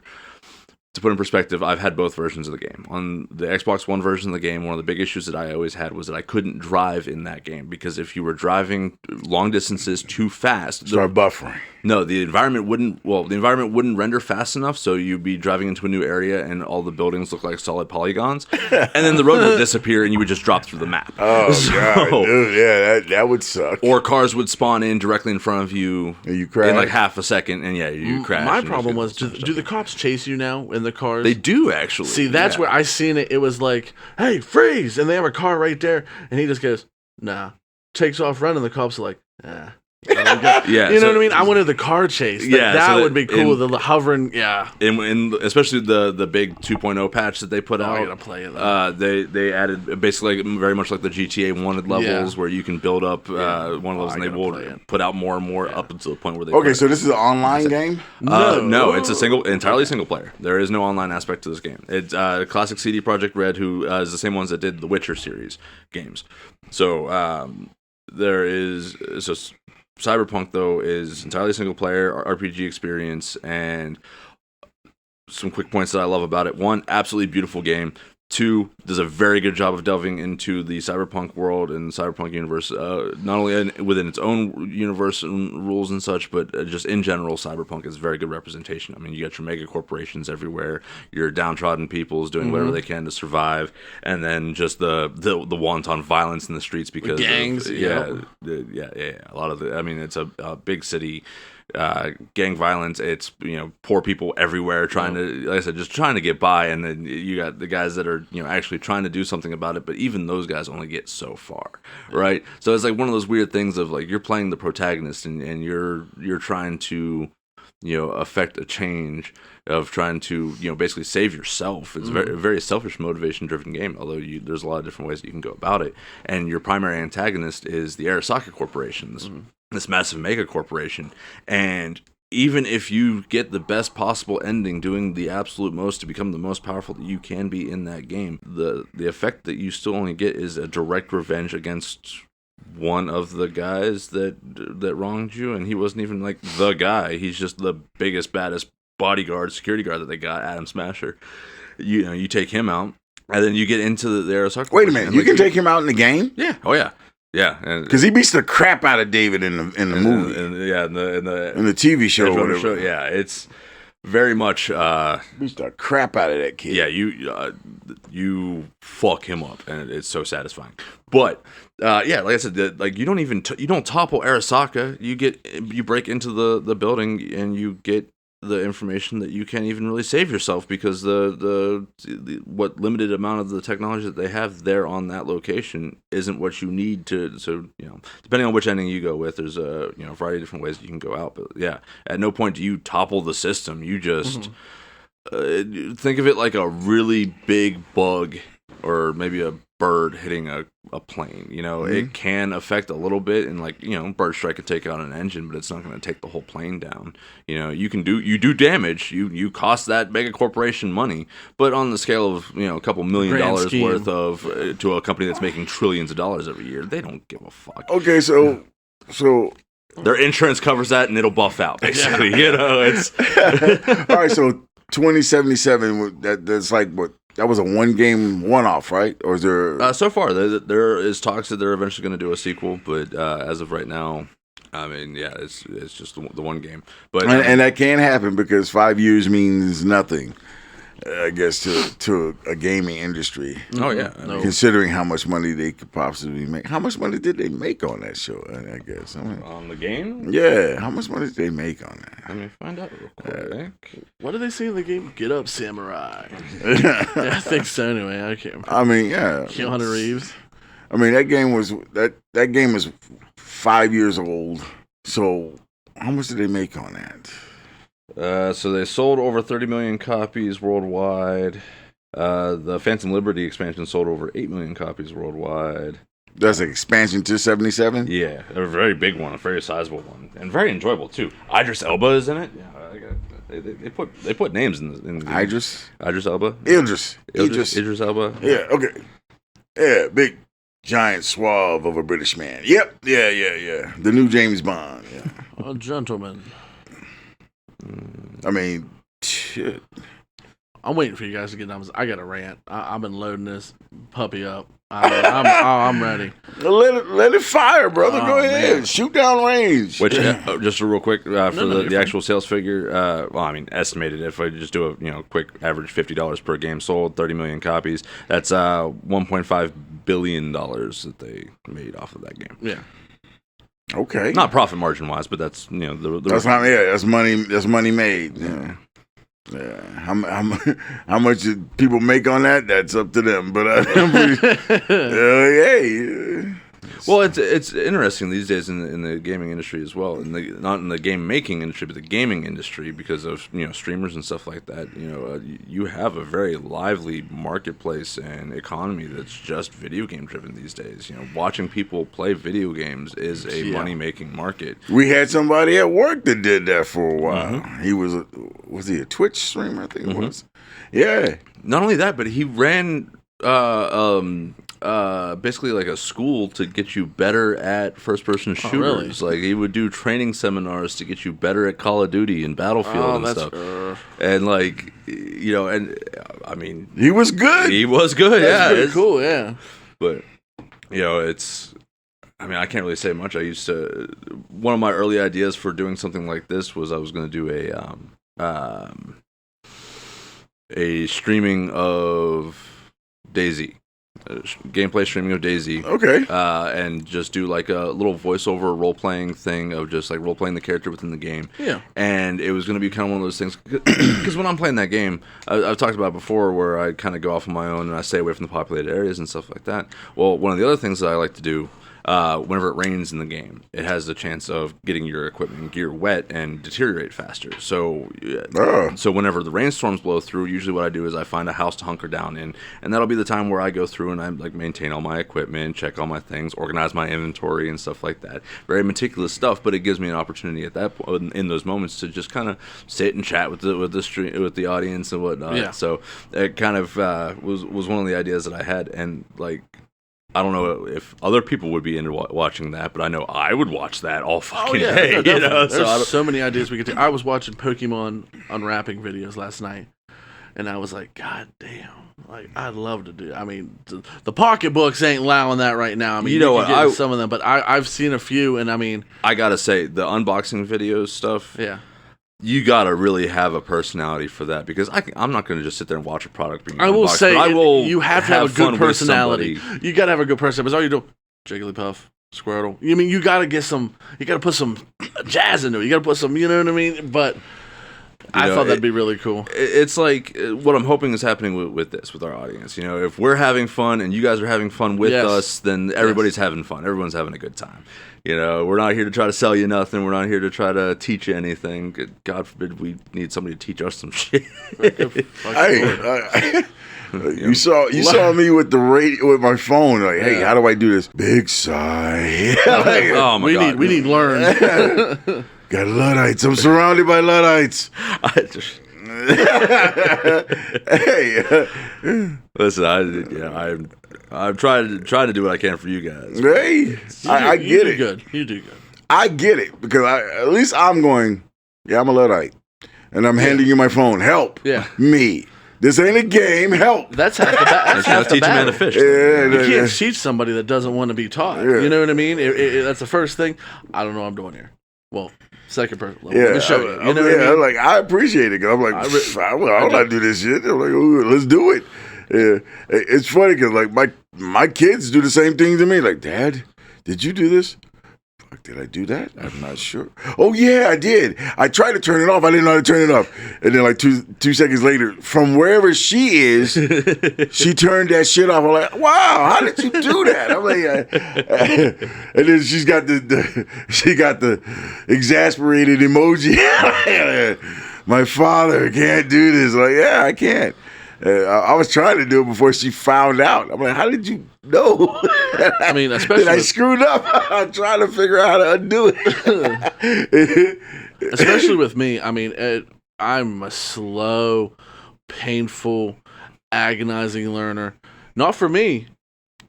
To put in perspective, I've had both versions of the game. On the Xbox One version of the game, one of the big issues that I always had was that I couldn't drive in that game because if you were driving long distances too fast... Start buffering. No, the environment wouldn't render fast enough, so you'd be driving into a new area and all the buildings look like solid polygons, and then the road would disappear and you would just drop through the map. Oh, God, dude, yeah, that would suck. Or cars would spawn in directly in front of you, and you crash in like half a second, and you crash. My problem was, do the cops chase you now in the cars? They do, actually. See, that's where I seen it. It was like, hey, freeze! And they have a car right there, and he just goes, nah. Takes off running, the cops are like, nah. Yeah, you know what I mean? I wanted the car chase. That would be cool. The hovering, and especially the big 2.0 patch that they put out. I gotta play that. They added basically very much like the GTA wanted levels where you can build up one of those, and they will put out more and more up until the point where they. Okay, so this is an online game? No, it's entirely single player. There is no online aspect to this game. It's classic CD Projekt Red, who is the same ones that did the Witcher series games. So there is Cyberpunk, though, is entirely single player RPG experience, and some quick points that I love about it. 1, absolutely beautiful game. 2, does a very good job of delving into the Cyberpunk world and the Cyberpunk universe, not only within its own universe and rules and such, but just in general, Cyberpunk is very good representation. I mean, you got your mega corporations everywhere, your downtrodden peoples doing whatever they can to survive, and then just the wanton violence in the streets because gangs, a lot of the. I mean, it's a big city. Gang violence, it's poor people everywhere trying to, like I said, just trying to get by, and then you got the guys that are actually trying to do something about it, but even those guys only get so far, right? So it's like one of those weird things of like you're playing the protagonist and you're trying to affect a change of trying to basically save yourself. It's a very selfish, motivation driven game, although there's a lot of different ways that you can go about it, and your primary antagonist is the Arasaka Corporations. This massive mega corporation, and even if you get the best possible ending, doing the absolute most to become the most powerful that you can be in that game, the effect that you still only get is a direct revenge against one of the guys that wronged you, and he wasn't even like the guy. He's just the biggest, baddest security guard that they got, Adam Smasher. You take him out, and then you get into the Arasaka. Wait a minute, you can take him out in the game? Yeah. Oh yeah. Yeah, because he beats the crap out of David in the movie, in the TV show, or whatever. Yeah, it's very much beats the crap out of that kid. Yeah, you fuck him up, and it's so satisfying. But like I said, like you don't even you don't topple Arasaka. You break into the building, and you get the information that you can't even really save yourself because the what limited amount of the technology that they have there on that location isn't what you need to. So depending on which ending you go with, there's a variety of different ways that you can go out. But yeah, at no point do you topple the system. You just think of it like a really big bug or maybe a bird hitting a plane. It can affect a little bit, and bird strike could take out an engine, but it's not going to take the whole plane down. You do damage. You cost that mega corporation money, but on the scale of a couple $1 million worth of to a company that's making trillions of dollars every year, they don't give a fuck. Okay, so their insurance covers that, and it'll buff out. Basically, it's all right. So 2077. That's like what. That was a one-game one-off, right? Or is there... So far, there is talks that they're eventually going to do a sequel, but as of right now, I mean, yeah, it's just the one game. But and that can't happen because 5 years means nothing, I guess, to a gaming industry. Oh, yeah. Considering how much money they could possibly make. How much money did they make on that show, I guess? On the game? Yeah, how much money did they make on that? Let me find out real quick. What do they say in the game? Get up, samurai. Yeah, I think so anyway. I can't remember. I mean, yeah. Keanu Reeves. I mean, that game was 5 years old. So how much did they make on that? So they sold over 30 million copies worldwide. The Phantom Liberty expansion sold over 8 million copies worldwide. That's an expansion to 77? Yeah, a very big one, a very sizable one, and very enjoyable too. Idris Elba is in it. Yeah, they put names in the Idris Elba. Idris Elba. Yeah. Okay. Yeah, big giant suave of a British man. Yep. Yeah. The new James Bond. Yeah. A gentleman. I mean, shit. I'm waiting for you guys to get done. I got a rant. I've been loading this puppy up. I'm ready. Let it fire, brother. Go ahead. Man. Shoot down range. Which, just real quick, for the actual sales figure, estimated, if I just do a quick average $50 per game sold, 30 million copies, that's $1.5 billion that they made off of that game. Yeah. Okay. Not profit margin wise, but that's that's money. That's money made. Yeah. Yeah. How much did people make on that? That's up to them. But hey. Well, it's interesting these days in the gaming industry as well, not in the game making industry, but the gaming industry, because of streamers and stuff like that. You have a very lively marketplace and economy that's just video game driven these days. Watching people play video games is a money making market. We had somebody at work that did that for a while. Mm-hmm. He was he a Twitch streamer? I think it was. Yeah. Not only that, but he ran basically like a school to get you better at first-person shooters. Really? Like he would do training seminars to get you better at Call of Duty and Battlefield and stuff. And and I mean, he was good. He was good. That's pretty cool. Yeah. But I can't really say much. One of my early ideas for doing something like this was I was going to do a streaming of DayZ. Gameplay streaming of DayZ. Okay. And just do like a little voiceover role-playing thing of just like role-playing the character within the game. Yeah. And it was going to be kind of one of those things, because when I'm playing that game, I've talked about it before, where I kind of go off on my own and I stay away from the populated areas and stuff like that. Well, one of the other things that I like to do, whenever it rains in the game, it has the chance of getting your equipment and gear wet and deteriorate faster. So whenever the rainstorms blow through, usually what I do is I find a house to hunker down in, and that'll be the time where I go through and I like maintain all my equipment, check all my things, organize my inventory and stuff like that. Very meticulous stuff, but it gives me an opportunity at that point, in those moments, to just kind of sit and chat with the audience and whatnot. Yeah. So it kind of was one of the ideas that I had, and like, I don't know if other people would be into watching that, but I know I would watch that all fucking day. No, There's so many ideas we could take. I was watching Pokemon unwrapping videos last night, and I was like, God damn. Like, I'd love to do. I mean, the pocketbooks ain't allowing that right now. I mean, some of them, but I've seen a few, and I mean, I gotta say, the unboxing videos stuff. Yeah. You gotta really have a personality for that, because I'm not gonna just sit there and watch a product being I will unboxed, say, you have to have a good personality. You gotta have a good personality. Because all you do, Jigglypuff, Squirtle. You mean, you gotta put some jazz into it. You gotta put some, you know what I mean? But I thought that'd be really cool. It's like what I'm hoping is happening with this, with our audience. You know, if we're having fun and you guys are having fun with us, then everybody's having fun. Everyone's having a good time. You know, we're not here to try to sell you nothing. We're not here to try to teach you anything. God forbid we need somebody to teach us some shit. You saw me with the radio with my phone. Like, hey, how do I do this? Big sigh. Like, oh my God, we need learn. Got Luddites. I'm surrounded by Luddites. Hey, listen, I'm trying to do what I can for you guys. Hey, I get it. You do good. I get it because at least I'm going. Yeah, I'm a Luddite, and I'm handing you my phone. Help me. This ain't a game. Help. That's half the battle. That's half the teach a man to fish. Yeah, you can't teach somebody that doesn't want to be taught. Yeah. You know what I mean? That's the first thing. I don't know what I'm doing here. Well, second person. Let me show you. You know what I mean? Like, I appreciate it. 'Cause I'm like, I don't know how to do this shit. I'm like, ooh, let's do it. Yeah, it's funny because like my kids do the same thing to me. Like, Dad, did you do this? Did I do that? I'm not sure. Oh yeah, I did. I tried to turn it off. I didn't know how to turn it off. And then like two seconds later, from wherever she is, she turned that shit off. I'm like, wow, how did you do that? I'm like, and then she got the exasperated emoji. My father can't do this. Like, yeah, I can't. I was trying to do it before she found out. I'm like, how did you know? I mean, especially I screwed up. I'm trying to figure out how to undo it. Especially with me. I mean, I'm a slow, painful, agonizing learner. Not for me,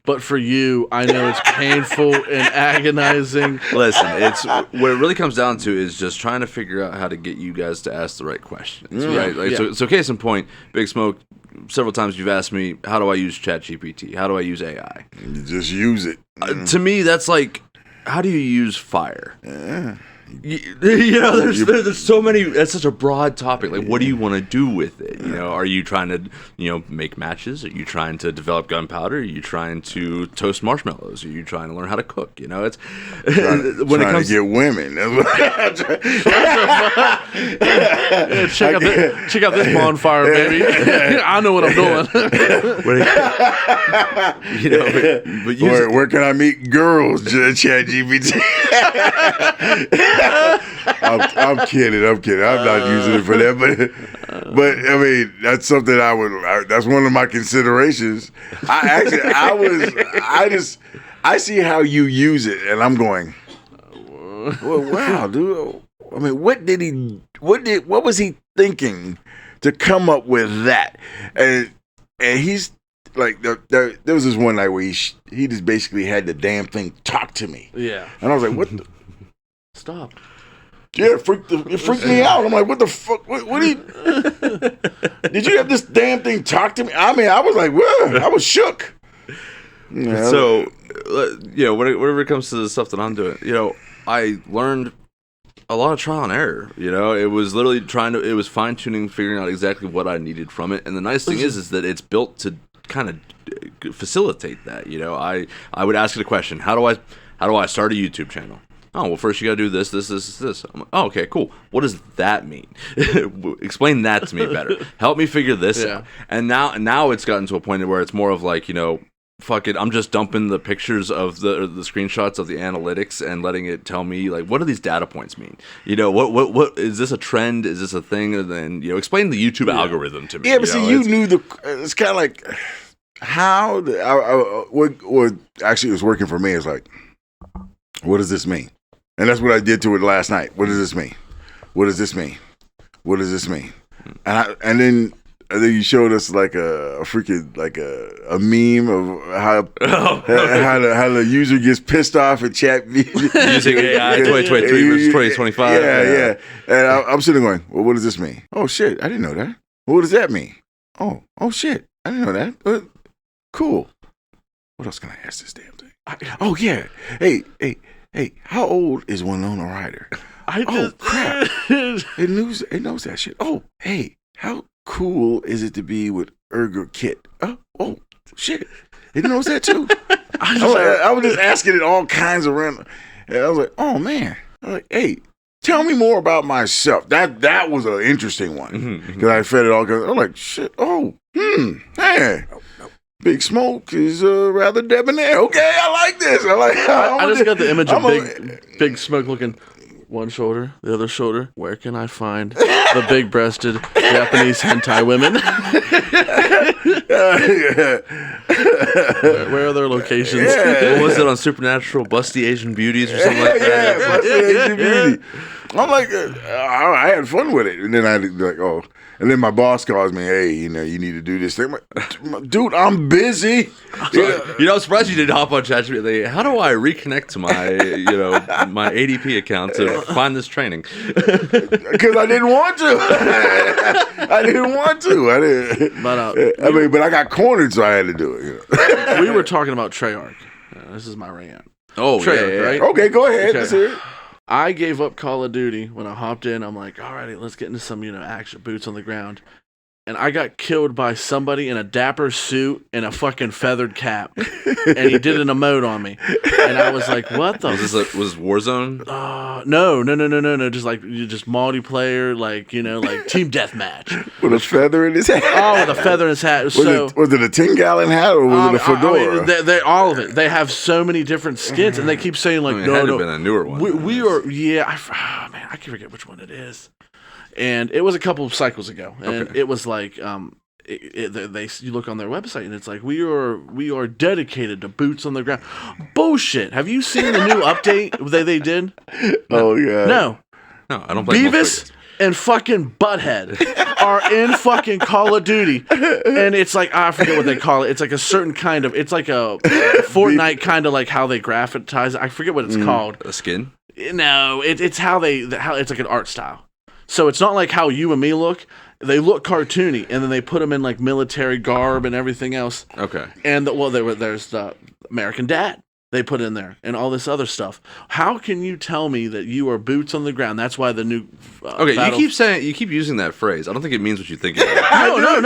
but for you. I know it's painful and agonizing. Listen, it's what it really comes down to is just trying to figure out how to get you guys to ask the right questions, right? Like, so case in point, Big Smoke, several times you've asked me, how do I use ChatGPT? How do I use AI? You just use it. To me, that's like, how do you use fire? You know, there's so many. That's such a broad topic. Like, what do you want to do with it? You know, are you trying to, make matches? Are you trying to develop gunpowder? Are you trying to toast marshmallows? Are you trying to learn how to cook? You know, it's when it comes to get women. Check out this bonfire, baby. I know what I'm doing. Where can I meet girls? ChatGPT. I'm kidding. I'm not using it for that, but I mean that's something that's one of my considerations. I see how you use it, and I'm going, well, wow, dude. I mean, what was he thinking to come up with that? And he's like, there was this one night where he just basically had the damn thing talk to me. Yeah, and I was like, what the. Stop. Yeah, it freaked me out. I'm like, what the fuck? What did you have this damn thing talk to me? I mean, I was like, whoa, I was shook. Yeah. So, whenever it comes to the stuff that I'm doing, I learned a lot of trial and error. It was literally it was fine tuning, figuring out exactly what I needed from it. And the nice thing is that it's built to kind of facilitate that. I would ask it a question: How do I start a YouTube channel? Oh, well, first you gotta do this. I'm like, oh, okay, cool. What does that mean? Explain that to me better. Help me figure this out. And now it's gotten to a point where it's more of like, fuck it, I'm just dumping the pictures of the screenshots of the analytics and letting it tell me, like, what do these data points mean? What is this a trend? Is this a thing? And then, explain the YouTube algorithm to me. Yeah, but see, you knew it's kind of like how what actually was working for me is like, what does this mean? And that's what I did to it last night. What does this mean? What does this mean? What does this mean? And then you showed us like a freaking like a meme of how the user gets pissed off at chat using AI 2023 versus 2025. Yeah. And I'm sitting going, well, what does this mean? Oh shit, I didn't know that. What does that mean? Oh shit, I didn't know that. Cool. What else can I ask this damn thing? Oh yeah. Hey, how old is Winona Ryder? Crap. It knows that shit. Oh, hey, how cool is it to be with Urger Kit? Oh, shit. It knows that too. I was just asking it all kinds of random. And I was like, oh, man. I'm like, hey, tell me more about myself. That was an interesting one because I fed it all. Cause I'm like, shit. Oh, hey. Big Smoke is rather debonair. Okay, I like this. I just got the image of Big Smoke looking one shoulder, the other shoulder. Where can I find the big-breasted Japanese hentai women? Where are their locations? What was it on Supernatural? Busty Asian Beauties or something like that? Yeah, Busty Asian Beauty. I'm like, I had fun with it, and then I like, oh. And then my boss calls me, hey, you need to do this thing. I'm like, dude, I'm busy. I'm surprised you didn't hop on ChatGPT. How do I reconnect to my, my ADP account to find this training? Because I didn't want to. I didn't. But I got cornered, so I had to do it. We were talking about Treyarch. This is my rant. Oh, Treyarch, yeah. right? Okay, go ahead. Okay. Let's hear it. I gave up Call of Duty when I hopped in. I'm like, alrighty, let's get into some, action, boots on the ground. And I got killed by somebody in a dapper suit and a fucking feathered cap. And he did an emote on me. And I was like, what the Was Warzone? No. Just multiplayer, like team deathmatch. With a feather in his hat. Oh, with a feather in his hat. Was it a 10-gallon hat or was it a fedora? They all of it. They have so many different skins, and they keep saying like, it had to have been a newer one. We are, I can forget which one it is. And it was a couple of cycles ago, and it was like, you look on their website, and it's like we are dedicated to boots on the ground. Bullshit! Have you seen the new update they did? Oh yeah. No, I don't play Beavis and fucking Butthead are in fucking Call of Duty, and it's like I forget what they call it. It's like a certain kind of. It's like a Fortnite kind of like how they graphitize it. I forget what it's called. A skin? No, it's how it's like an art style. So it's not like how you and me look. They look cartoony, and then they put them in like military garb and everything else. Okay. And there's the American Dad. They put in there and all this other stuff. How can you tell me that you are boots on the ground? That's why the new. You keep using that phrase. I don't think it means what you think it means.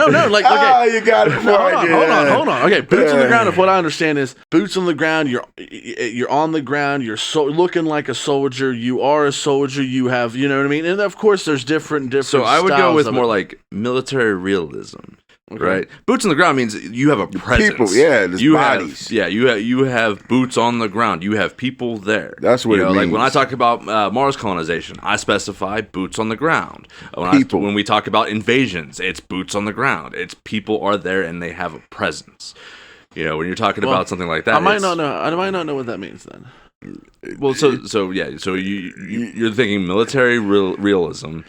No. Like, okay. You got it. Hold on. Okay, boots on the ground. If what I understand is boots on the ground, you're on the ground. You're looking like a soldier. You are a soldier. You have, you know what I mean. And of course, there's different. So I would go with more like military realism. Okay. Right, boots on the ground means you have a presence. People, bodies. You have boots on the ground. You have people there. That's what it means. Like when I talk about Mars colonization, I specify boots on the ground. When we talk about invasions, it's boots on the ground. It's people are there and they have a presence. When you're talking about something like that, I might not know what that means then. Well, so you're thinking military realism.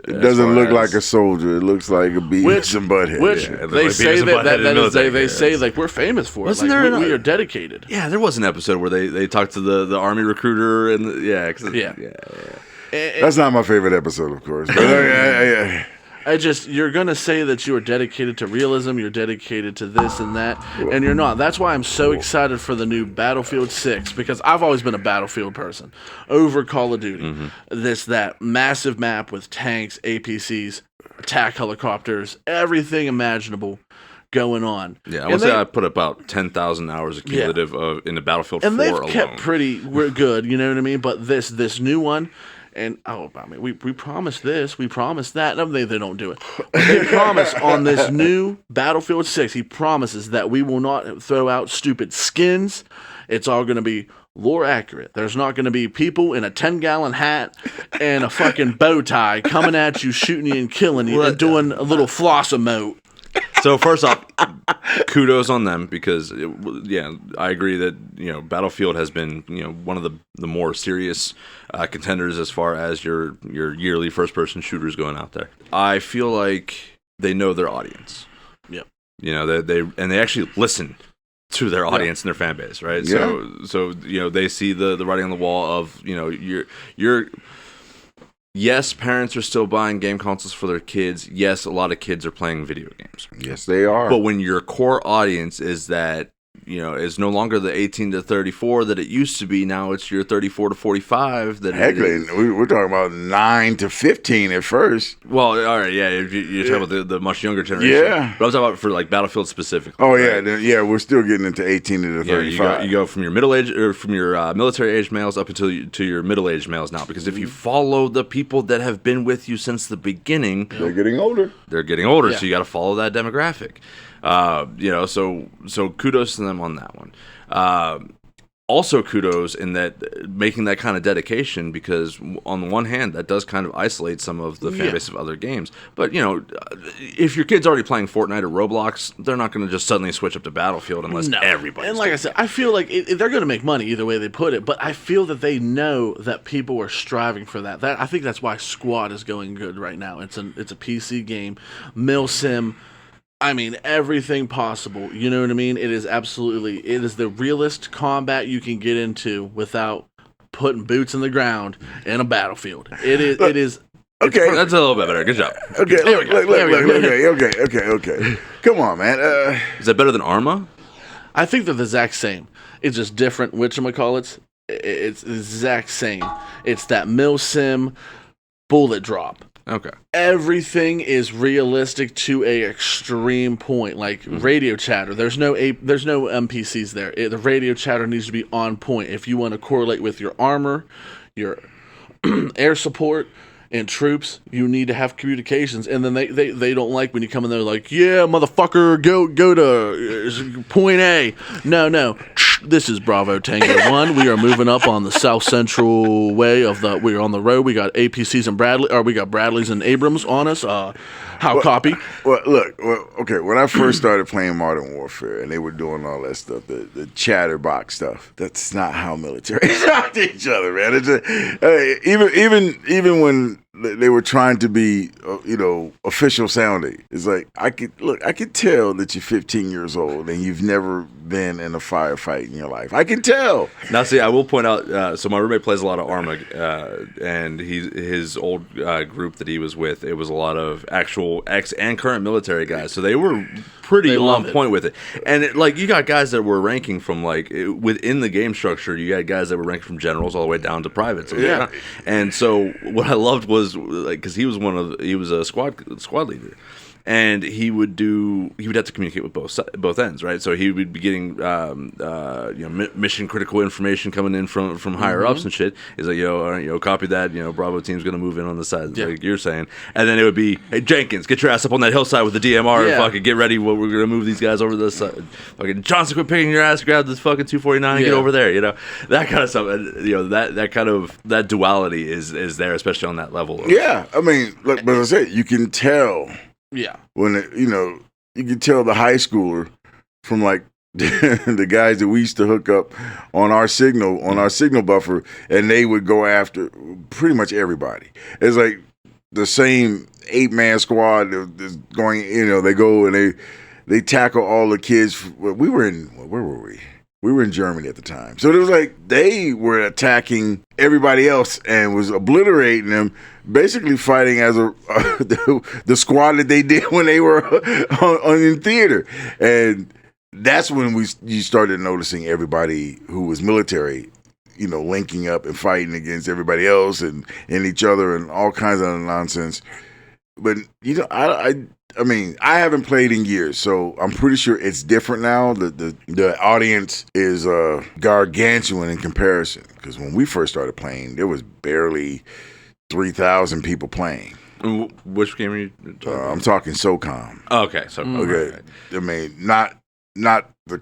It doesn't look like a soldier. It looks like a Beavis and Butthead. Which they say they say like we're famous for. Wasn't like, there we are dedicated. Yeah, there was an episode where they talked to the army recruiter and That's not my favorite episode, of course. But you're gonna say that you are dedicated to realism, you're dedicated to this and that, and you're not. That's why I'm so excited for the new Battlefield 6, because I've always been a Battlefield person over Call of Duty. That massive map with tanks, APCs, attack helicopters, everything imaginable going on. Yeah, I would say I put about 10,000 hours of cumulative in the Battlefield 4 alone. And they've kept we're good, you know what I mean? But this new one. And we promised this, we promised that. No, they don't do it. But they promise on this new Battlefield 6, he promises that we will not throw out stupid skins. It's all going to be lore accurate. There's not going to be people in a 10-gallon hat and a fucking bow tie coming at you, shooting you and killing you, and doing a little floss emote. So first off, kudos on them because I agree that Battlefield has been one of the more serious contenders as far as your yearly first person shooters going out there. I feel like they know their audience. Yep. They actually listen to their audience and their fan base, right? Yeah. So they see the writing on the wall of you're. Yes, parents are still buying game consoles for their kids. Yes, a lot of kids are playing video games. Yes, they are. But when your core audience is that is no longer the 18 to 34 that it used to be. Now it's your 34 to 45. Heck, we're talking about 9 to 15 at first. Well, all right, yeah, you're talking about the much younger generation. Yeah. But I'm talking about for like Battlefield specifically. Oh, right? yeah, we're still getting into 18 to 35. You go from your middle age or from your military age males up until to your middle aged males now. Because if you follow the people that have been with you since the beginning, they're getting older. Yeah. So you got to follow that demographic. So kudos to them on that one. Also kudos in that making that kind of dedication, because on the one hand that does kind of isolate some of the fan base of other games. But if your kid's already playing Fortnite or Roblox, they're not going to just suddenly switch up to Battlefield unless everybody. And like I said, I feel like they're going to make money either way they put it. But I feel that they know that people are striving for that. I think that's why Squad is going good right now. It's a PC game, milsim. I mean, everything possible. You know what I mean? It is the realest combat you can get into without putting boots in the ground in a battlefield. It is. Okay, that's a little bit better. Good job. Okay, okay. Come on, man. Is that better than Arma? I think they're the exact same. It's just different. Whatchamacallits? It's the exact same. It's that milsim bullet drop. Okay. Everything is realistic to a extreme point, like radio chatter. There's no NPCs there. The radio chatter needs to be on point. If you want to correlate with your armor, your air support, and troops, you need to have communications. And then they don't like when you come in there like, yeah, motherfucker, go to point A. No. This is Bravo Tango 1. We are moving up on the south central way we're on the road. We got APCs and we got Bradleys and Abrams on us. Copy? Well, look, okay, when I first started playing Modern Warfare and they were doing all that stuff, the chatterbox stuff, that's not how militaries talk to each other, man. It's even when they were trying to be, official sounding, it's like, I could tell that you're 15 years old and you've never been in a firefight in your life. I can tell. Now, see, I will point out, so my roommate plays a lot of Arma, and his old group that he was with, it was a lot of actual ex and current military guys, so they were pretty on point with it. And you got guys that were ranking from within the game structure, you had guys that were ranking from generals all the way down to privates. Yeah. And so what I loved was because he was a squad leader. And he would have to communicate with both ends, right? So he would be getting mission critical information coming in from higher ups and shit. He's like, all right, copy that. Bravo team's gonna move in on the side, like you're saying. And then it would be, hey Jenkins, get your ass up on that hillside with the DMR and fucking get ready. We're gonna move these guys over to this side. Fucking Johnson, quit picking your ass. Grab this fucking 249 and get over there. That kind of stuff. And, that duality is there, especially on that level. Yeah, I mean, look, but as I said, you can tell. Yeah. When you can tell the high schooler from the guys that we used to hook up on our signal buffer, and they would go after pretty much everybody. It's like the same 8-man squad is going. They go and they tackle all the kids. Where were we? We were in Germany at the time. So it was like they were attacking everybody else and was obliterating them, basically fighting as the squad that they did when they were in theater. And that's when you started noticing everybody who was military, linking up and fighting against everybody else and each other and all kinds of nonsense. But, I mean, I haven't played in years, so I'm pretty sure it's different now. The audience is gargantuan in comparison. Because when we first started playing, there was barely 3,000 people playing. Which game are you talking about? I'm talking SOCOM. Oh, okay, SOCOM. Okay, right. I mean, not the.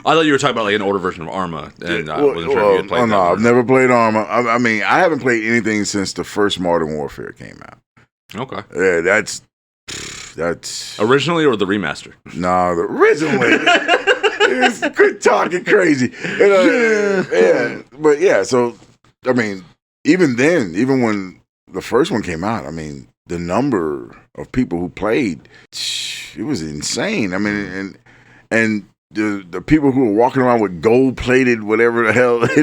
I thought you were talking about an older version of Arma, and I wasn't sure if you had played that. No, I've never played Arma. I mean, I haven't played anything since the first Modern Warfare came out. Okay. Yeah, that's originally or the remaster? No, the originally. Quit talking crazy. Yeah, but yeah. So I mean, even when the first one came out, I mean, the number of people who played, it was insane. I mean, and the people who were walking around with gold-plated whatever the hell they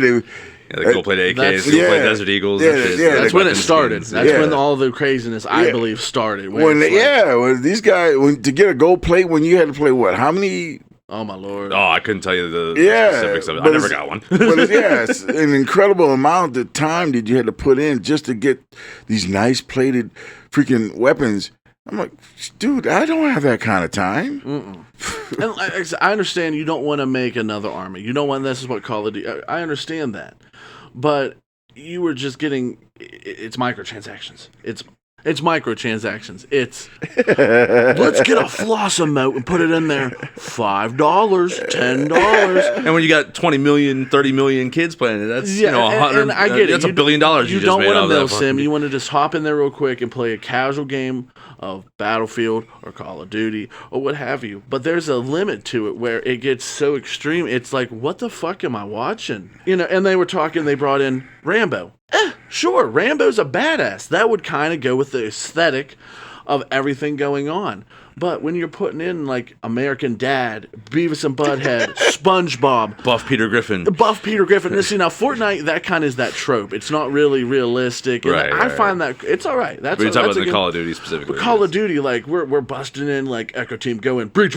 gold-plated AKs, gold-plated Desert Eagles. That's when it started. That's when all the craziness, I believe, started. When these guys, to get a gold plate, when you had to play what? How many Oh my lord! Oh, I couldn't tell you the specifics of it. I but never got one. But it's an incredible amount of time that you had to put in just to get these nice plated freaking weapons. I'm like, dude, I don't have that kind of time. And I understand you don't want to make another army. You don't want this is what Call of Duty. I understand that, but you were just getting it's microtransactions. It's microtransactions. It's let's get a floss emote and put it in there. $5, $10. And when you got 20 million, 30 million kids playing it, that's Yeah, 100. and I get it. That's $1 billion. You don't want a mill sim. You want to just hop in there real quick and play a casual game of Battlefield or Call of Duty or what have you. But there's a limit to it where it gets so extreme. It's like, what the fuck am I watching? And they were talking. They brought in Rambo. Sure, Rambo's a badass. That would kind of go with the aesthetic of everything going on. But when you're putting in like American Dad, Beavis and Butthead, SpongeBob, Buff Peter Griffin. Now Fortnite, that kind of is that trope. It's not really realistic. And I find that it's all right. That's But you're talking about the good, Call of Duty specifically. But Call of Duty, like we're busting in, like Echo Team go in, breach,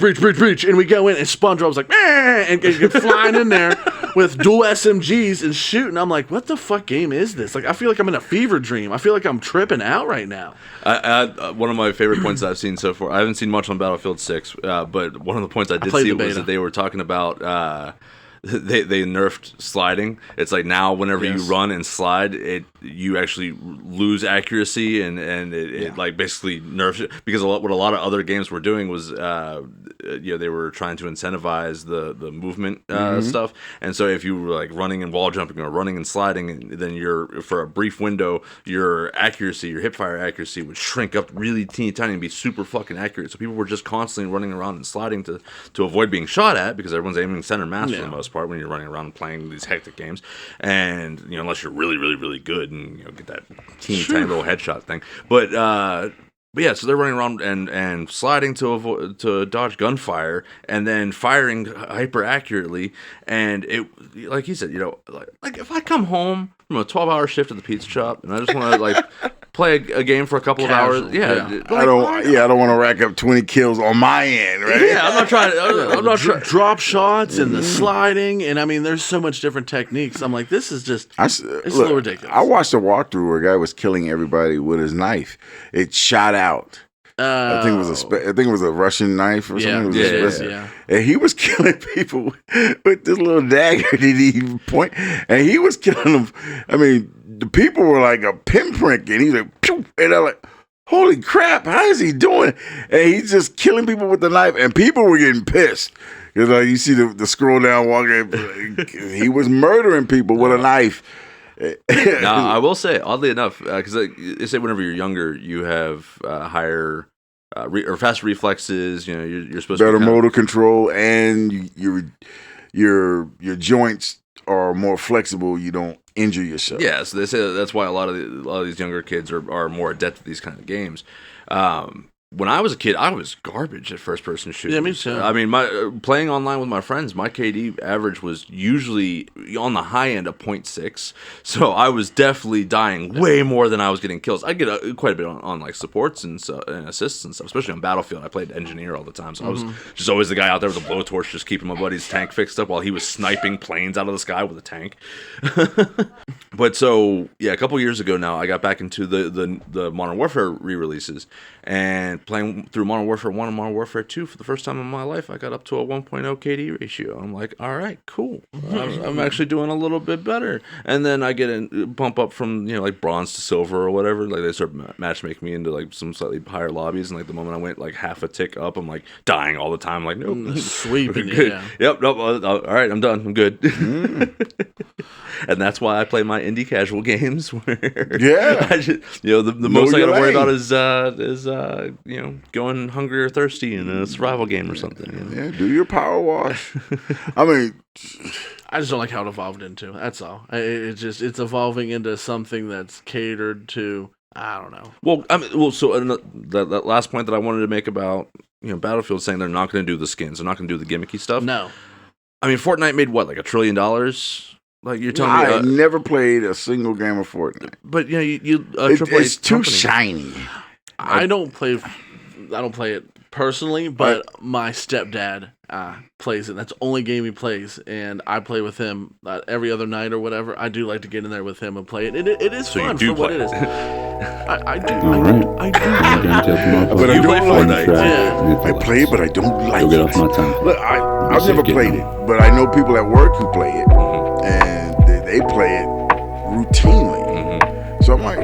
and we go in, and SpongeBob's like, and you're flying in there with dual SMGs and shooting. I'm like, what the fuck game is this? Like, I feel like I'm in a fever dream. I feel like I'm tripping out right now. One of my favorite points that I've seen so far, I haven't seen much on Battlefield 6, but one of the points I did see was that they were talking about they nerfed sliding. It's like now whenever you run and slide, you actually lose accuracy and it like basically nerfs it, because what a lot of other games were doing was they were trying to incentivize the movement stuff, and so if you were like running and wall jumping or running and sliding, then for a brief window your hip fire accuracy would shrink up really teeny tiny and be super fucking accurate. So people were just constantly running around and sliding to avoid being shot at, because everyone's aiming center mass for the most part when you're running around and playing these hectic games, and unless you're really really really good and get that teeny tiny little headshot thing, but yeah, so they're running around and sliding to dodge gunfire, and then firing hyper accurately. And it, like he said, like if I come home from a 12-hour shift at the pizza shop and I just want to like play a game for a couple of hours, I don't want to rack up 20 kills on my end, right? Yeah, I'm not trying. I'm not trying. Drop shots and the sliding, and I mean, there's so much different techniques. I'm like, this is just it's a little ridiculous. I watched a walkthrough where a guy was killing everybody with his knife. It shot out. I think it was a Russian knife or something. Yeah. And he was killing people with this little dagger that he point, and he was killing them. I mean, the people were like a pinprick, and he's like, pew, and I'm like, holy crap, how is he doing? And he's just killing people with the knife, and people were getting pissed. Because like you see the scroll down walking, he was murdering people with a knife. Now, I will say, oddly enough, because they say whenever you're younger, you have higher or faster reflexes. You're supposed better to motor control, and your joints are more flexible. You don't injure yourself. Yeah, so they say that's why a lot of these younger kids are more adept at these kind of games. When I was a kid, I was garbage at first-person shooters. Yeah, me too. I mean, playing online with my friends, my KD average was usually on the high end of 0.6. So I was definitely dying way more than I was getting kills. I get quite a bit on like supports and assists and stuff, especially on Battlefield. I played engineer all the time, so I was just always the guy out there with a blowtorch, just keeping my buddy's tank fixed up while he was sniping planes out of the sky with a tank. But so yeah, a couple years ago now, I got back into the Modern Warfare re-releases. And playing through Modern Warfare 1 and Modern Warfare 2 for the first time in my life, I got up to a 1.0 KD ratio. I'm like, all right, cool. I'm actually doing a little bit better. And then I get a bump up from, like bronze to silver or whatever. Like they start matchmaking me into like some slightly higher lobbies. And like the moment I went like half a tick up, I'm like dying all the time. Like, nope. Sweeping it, yeah. Yep, nope. All right, I'm done. I'm good. And that's why I play my indie casual games where I just, the most I got to worry about is going hungry or thirsty in a survival game or something. Yeah, do your power wash. I mean, I just don't like how it evolved into. That's all. It's evolving into something that's catered to. I don't know. Well, so that last point that I wanted to make about Battlefield saying they're not going to do the skins, they're not going to do the gimmicky stuff. No, I mean Fortnite made what, like $1 trillion? Like you're telling me, I never played a single game of Fortnite. But it's too shiny. I don't play it personally, but my stepdad plays it. That's the only game he plays, and I play with him every other night or whatever. I do like to get in there with him and play it. It is fun for what it is. I do. All right. I do. But I You play don't like Fortnite. it. Yeah. I play it, but I don't like Go get it. off my time. Look, I've safe never getting played on. it, but I know people at work who play it, and they play it routinely. So I'm like,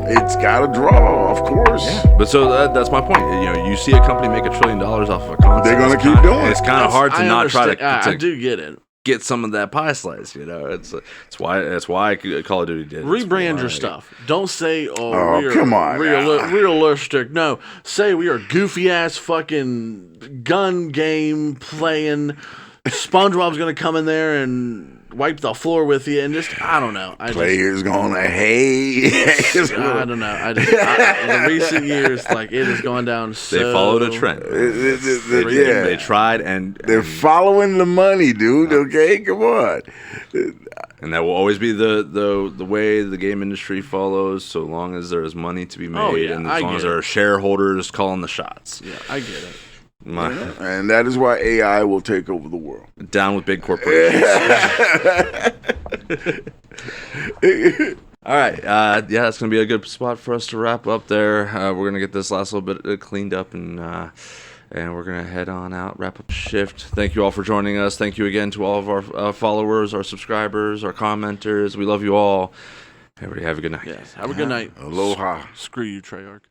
it's got a draw, of course. But so that's my point. You see a company make $1 trillion off of a concept. They're gonna it's keep kinda- doing it. It's kind of hard to I not try understand. to I do get it. get some of that pie slice. It's why Call of Duty did. It's Rebrand your why- stuff. Don't say, Oh, we are come on now. realistic. No, say we are goofy ass fucking gun game playing. SpongeBob's gonna come in there and wipe the floor with you, and just I don't know. Players gonna hate. I don't know. In the recent years, like it has gone down. So They followed a trend. Yeah. They tried, and They're following the money, dude. Okay, come on. and that will always be the way the game industry follows. So long as there is money to be made, Oh, yeah, and I as long get as there it. are shareholders calling the shots. Yeah, I get it. And that is why AI will take over the world. Down with big corporations. All right, that's gonna be a good spot for us to wrap up there. We're gonna get this last little bit cleaned up, and we're gonna head on out, wrap up the shift. Thank you all for joining us. Thank you again to all of our followers, our subscribers, our commenters. We love you all. Everybody have a good night. Yes. Have a good night. Aloha. Screw you, Treyarch.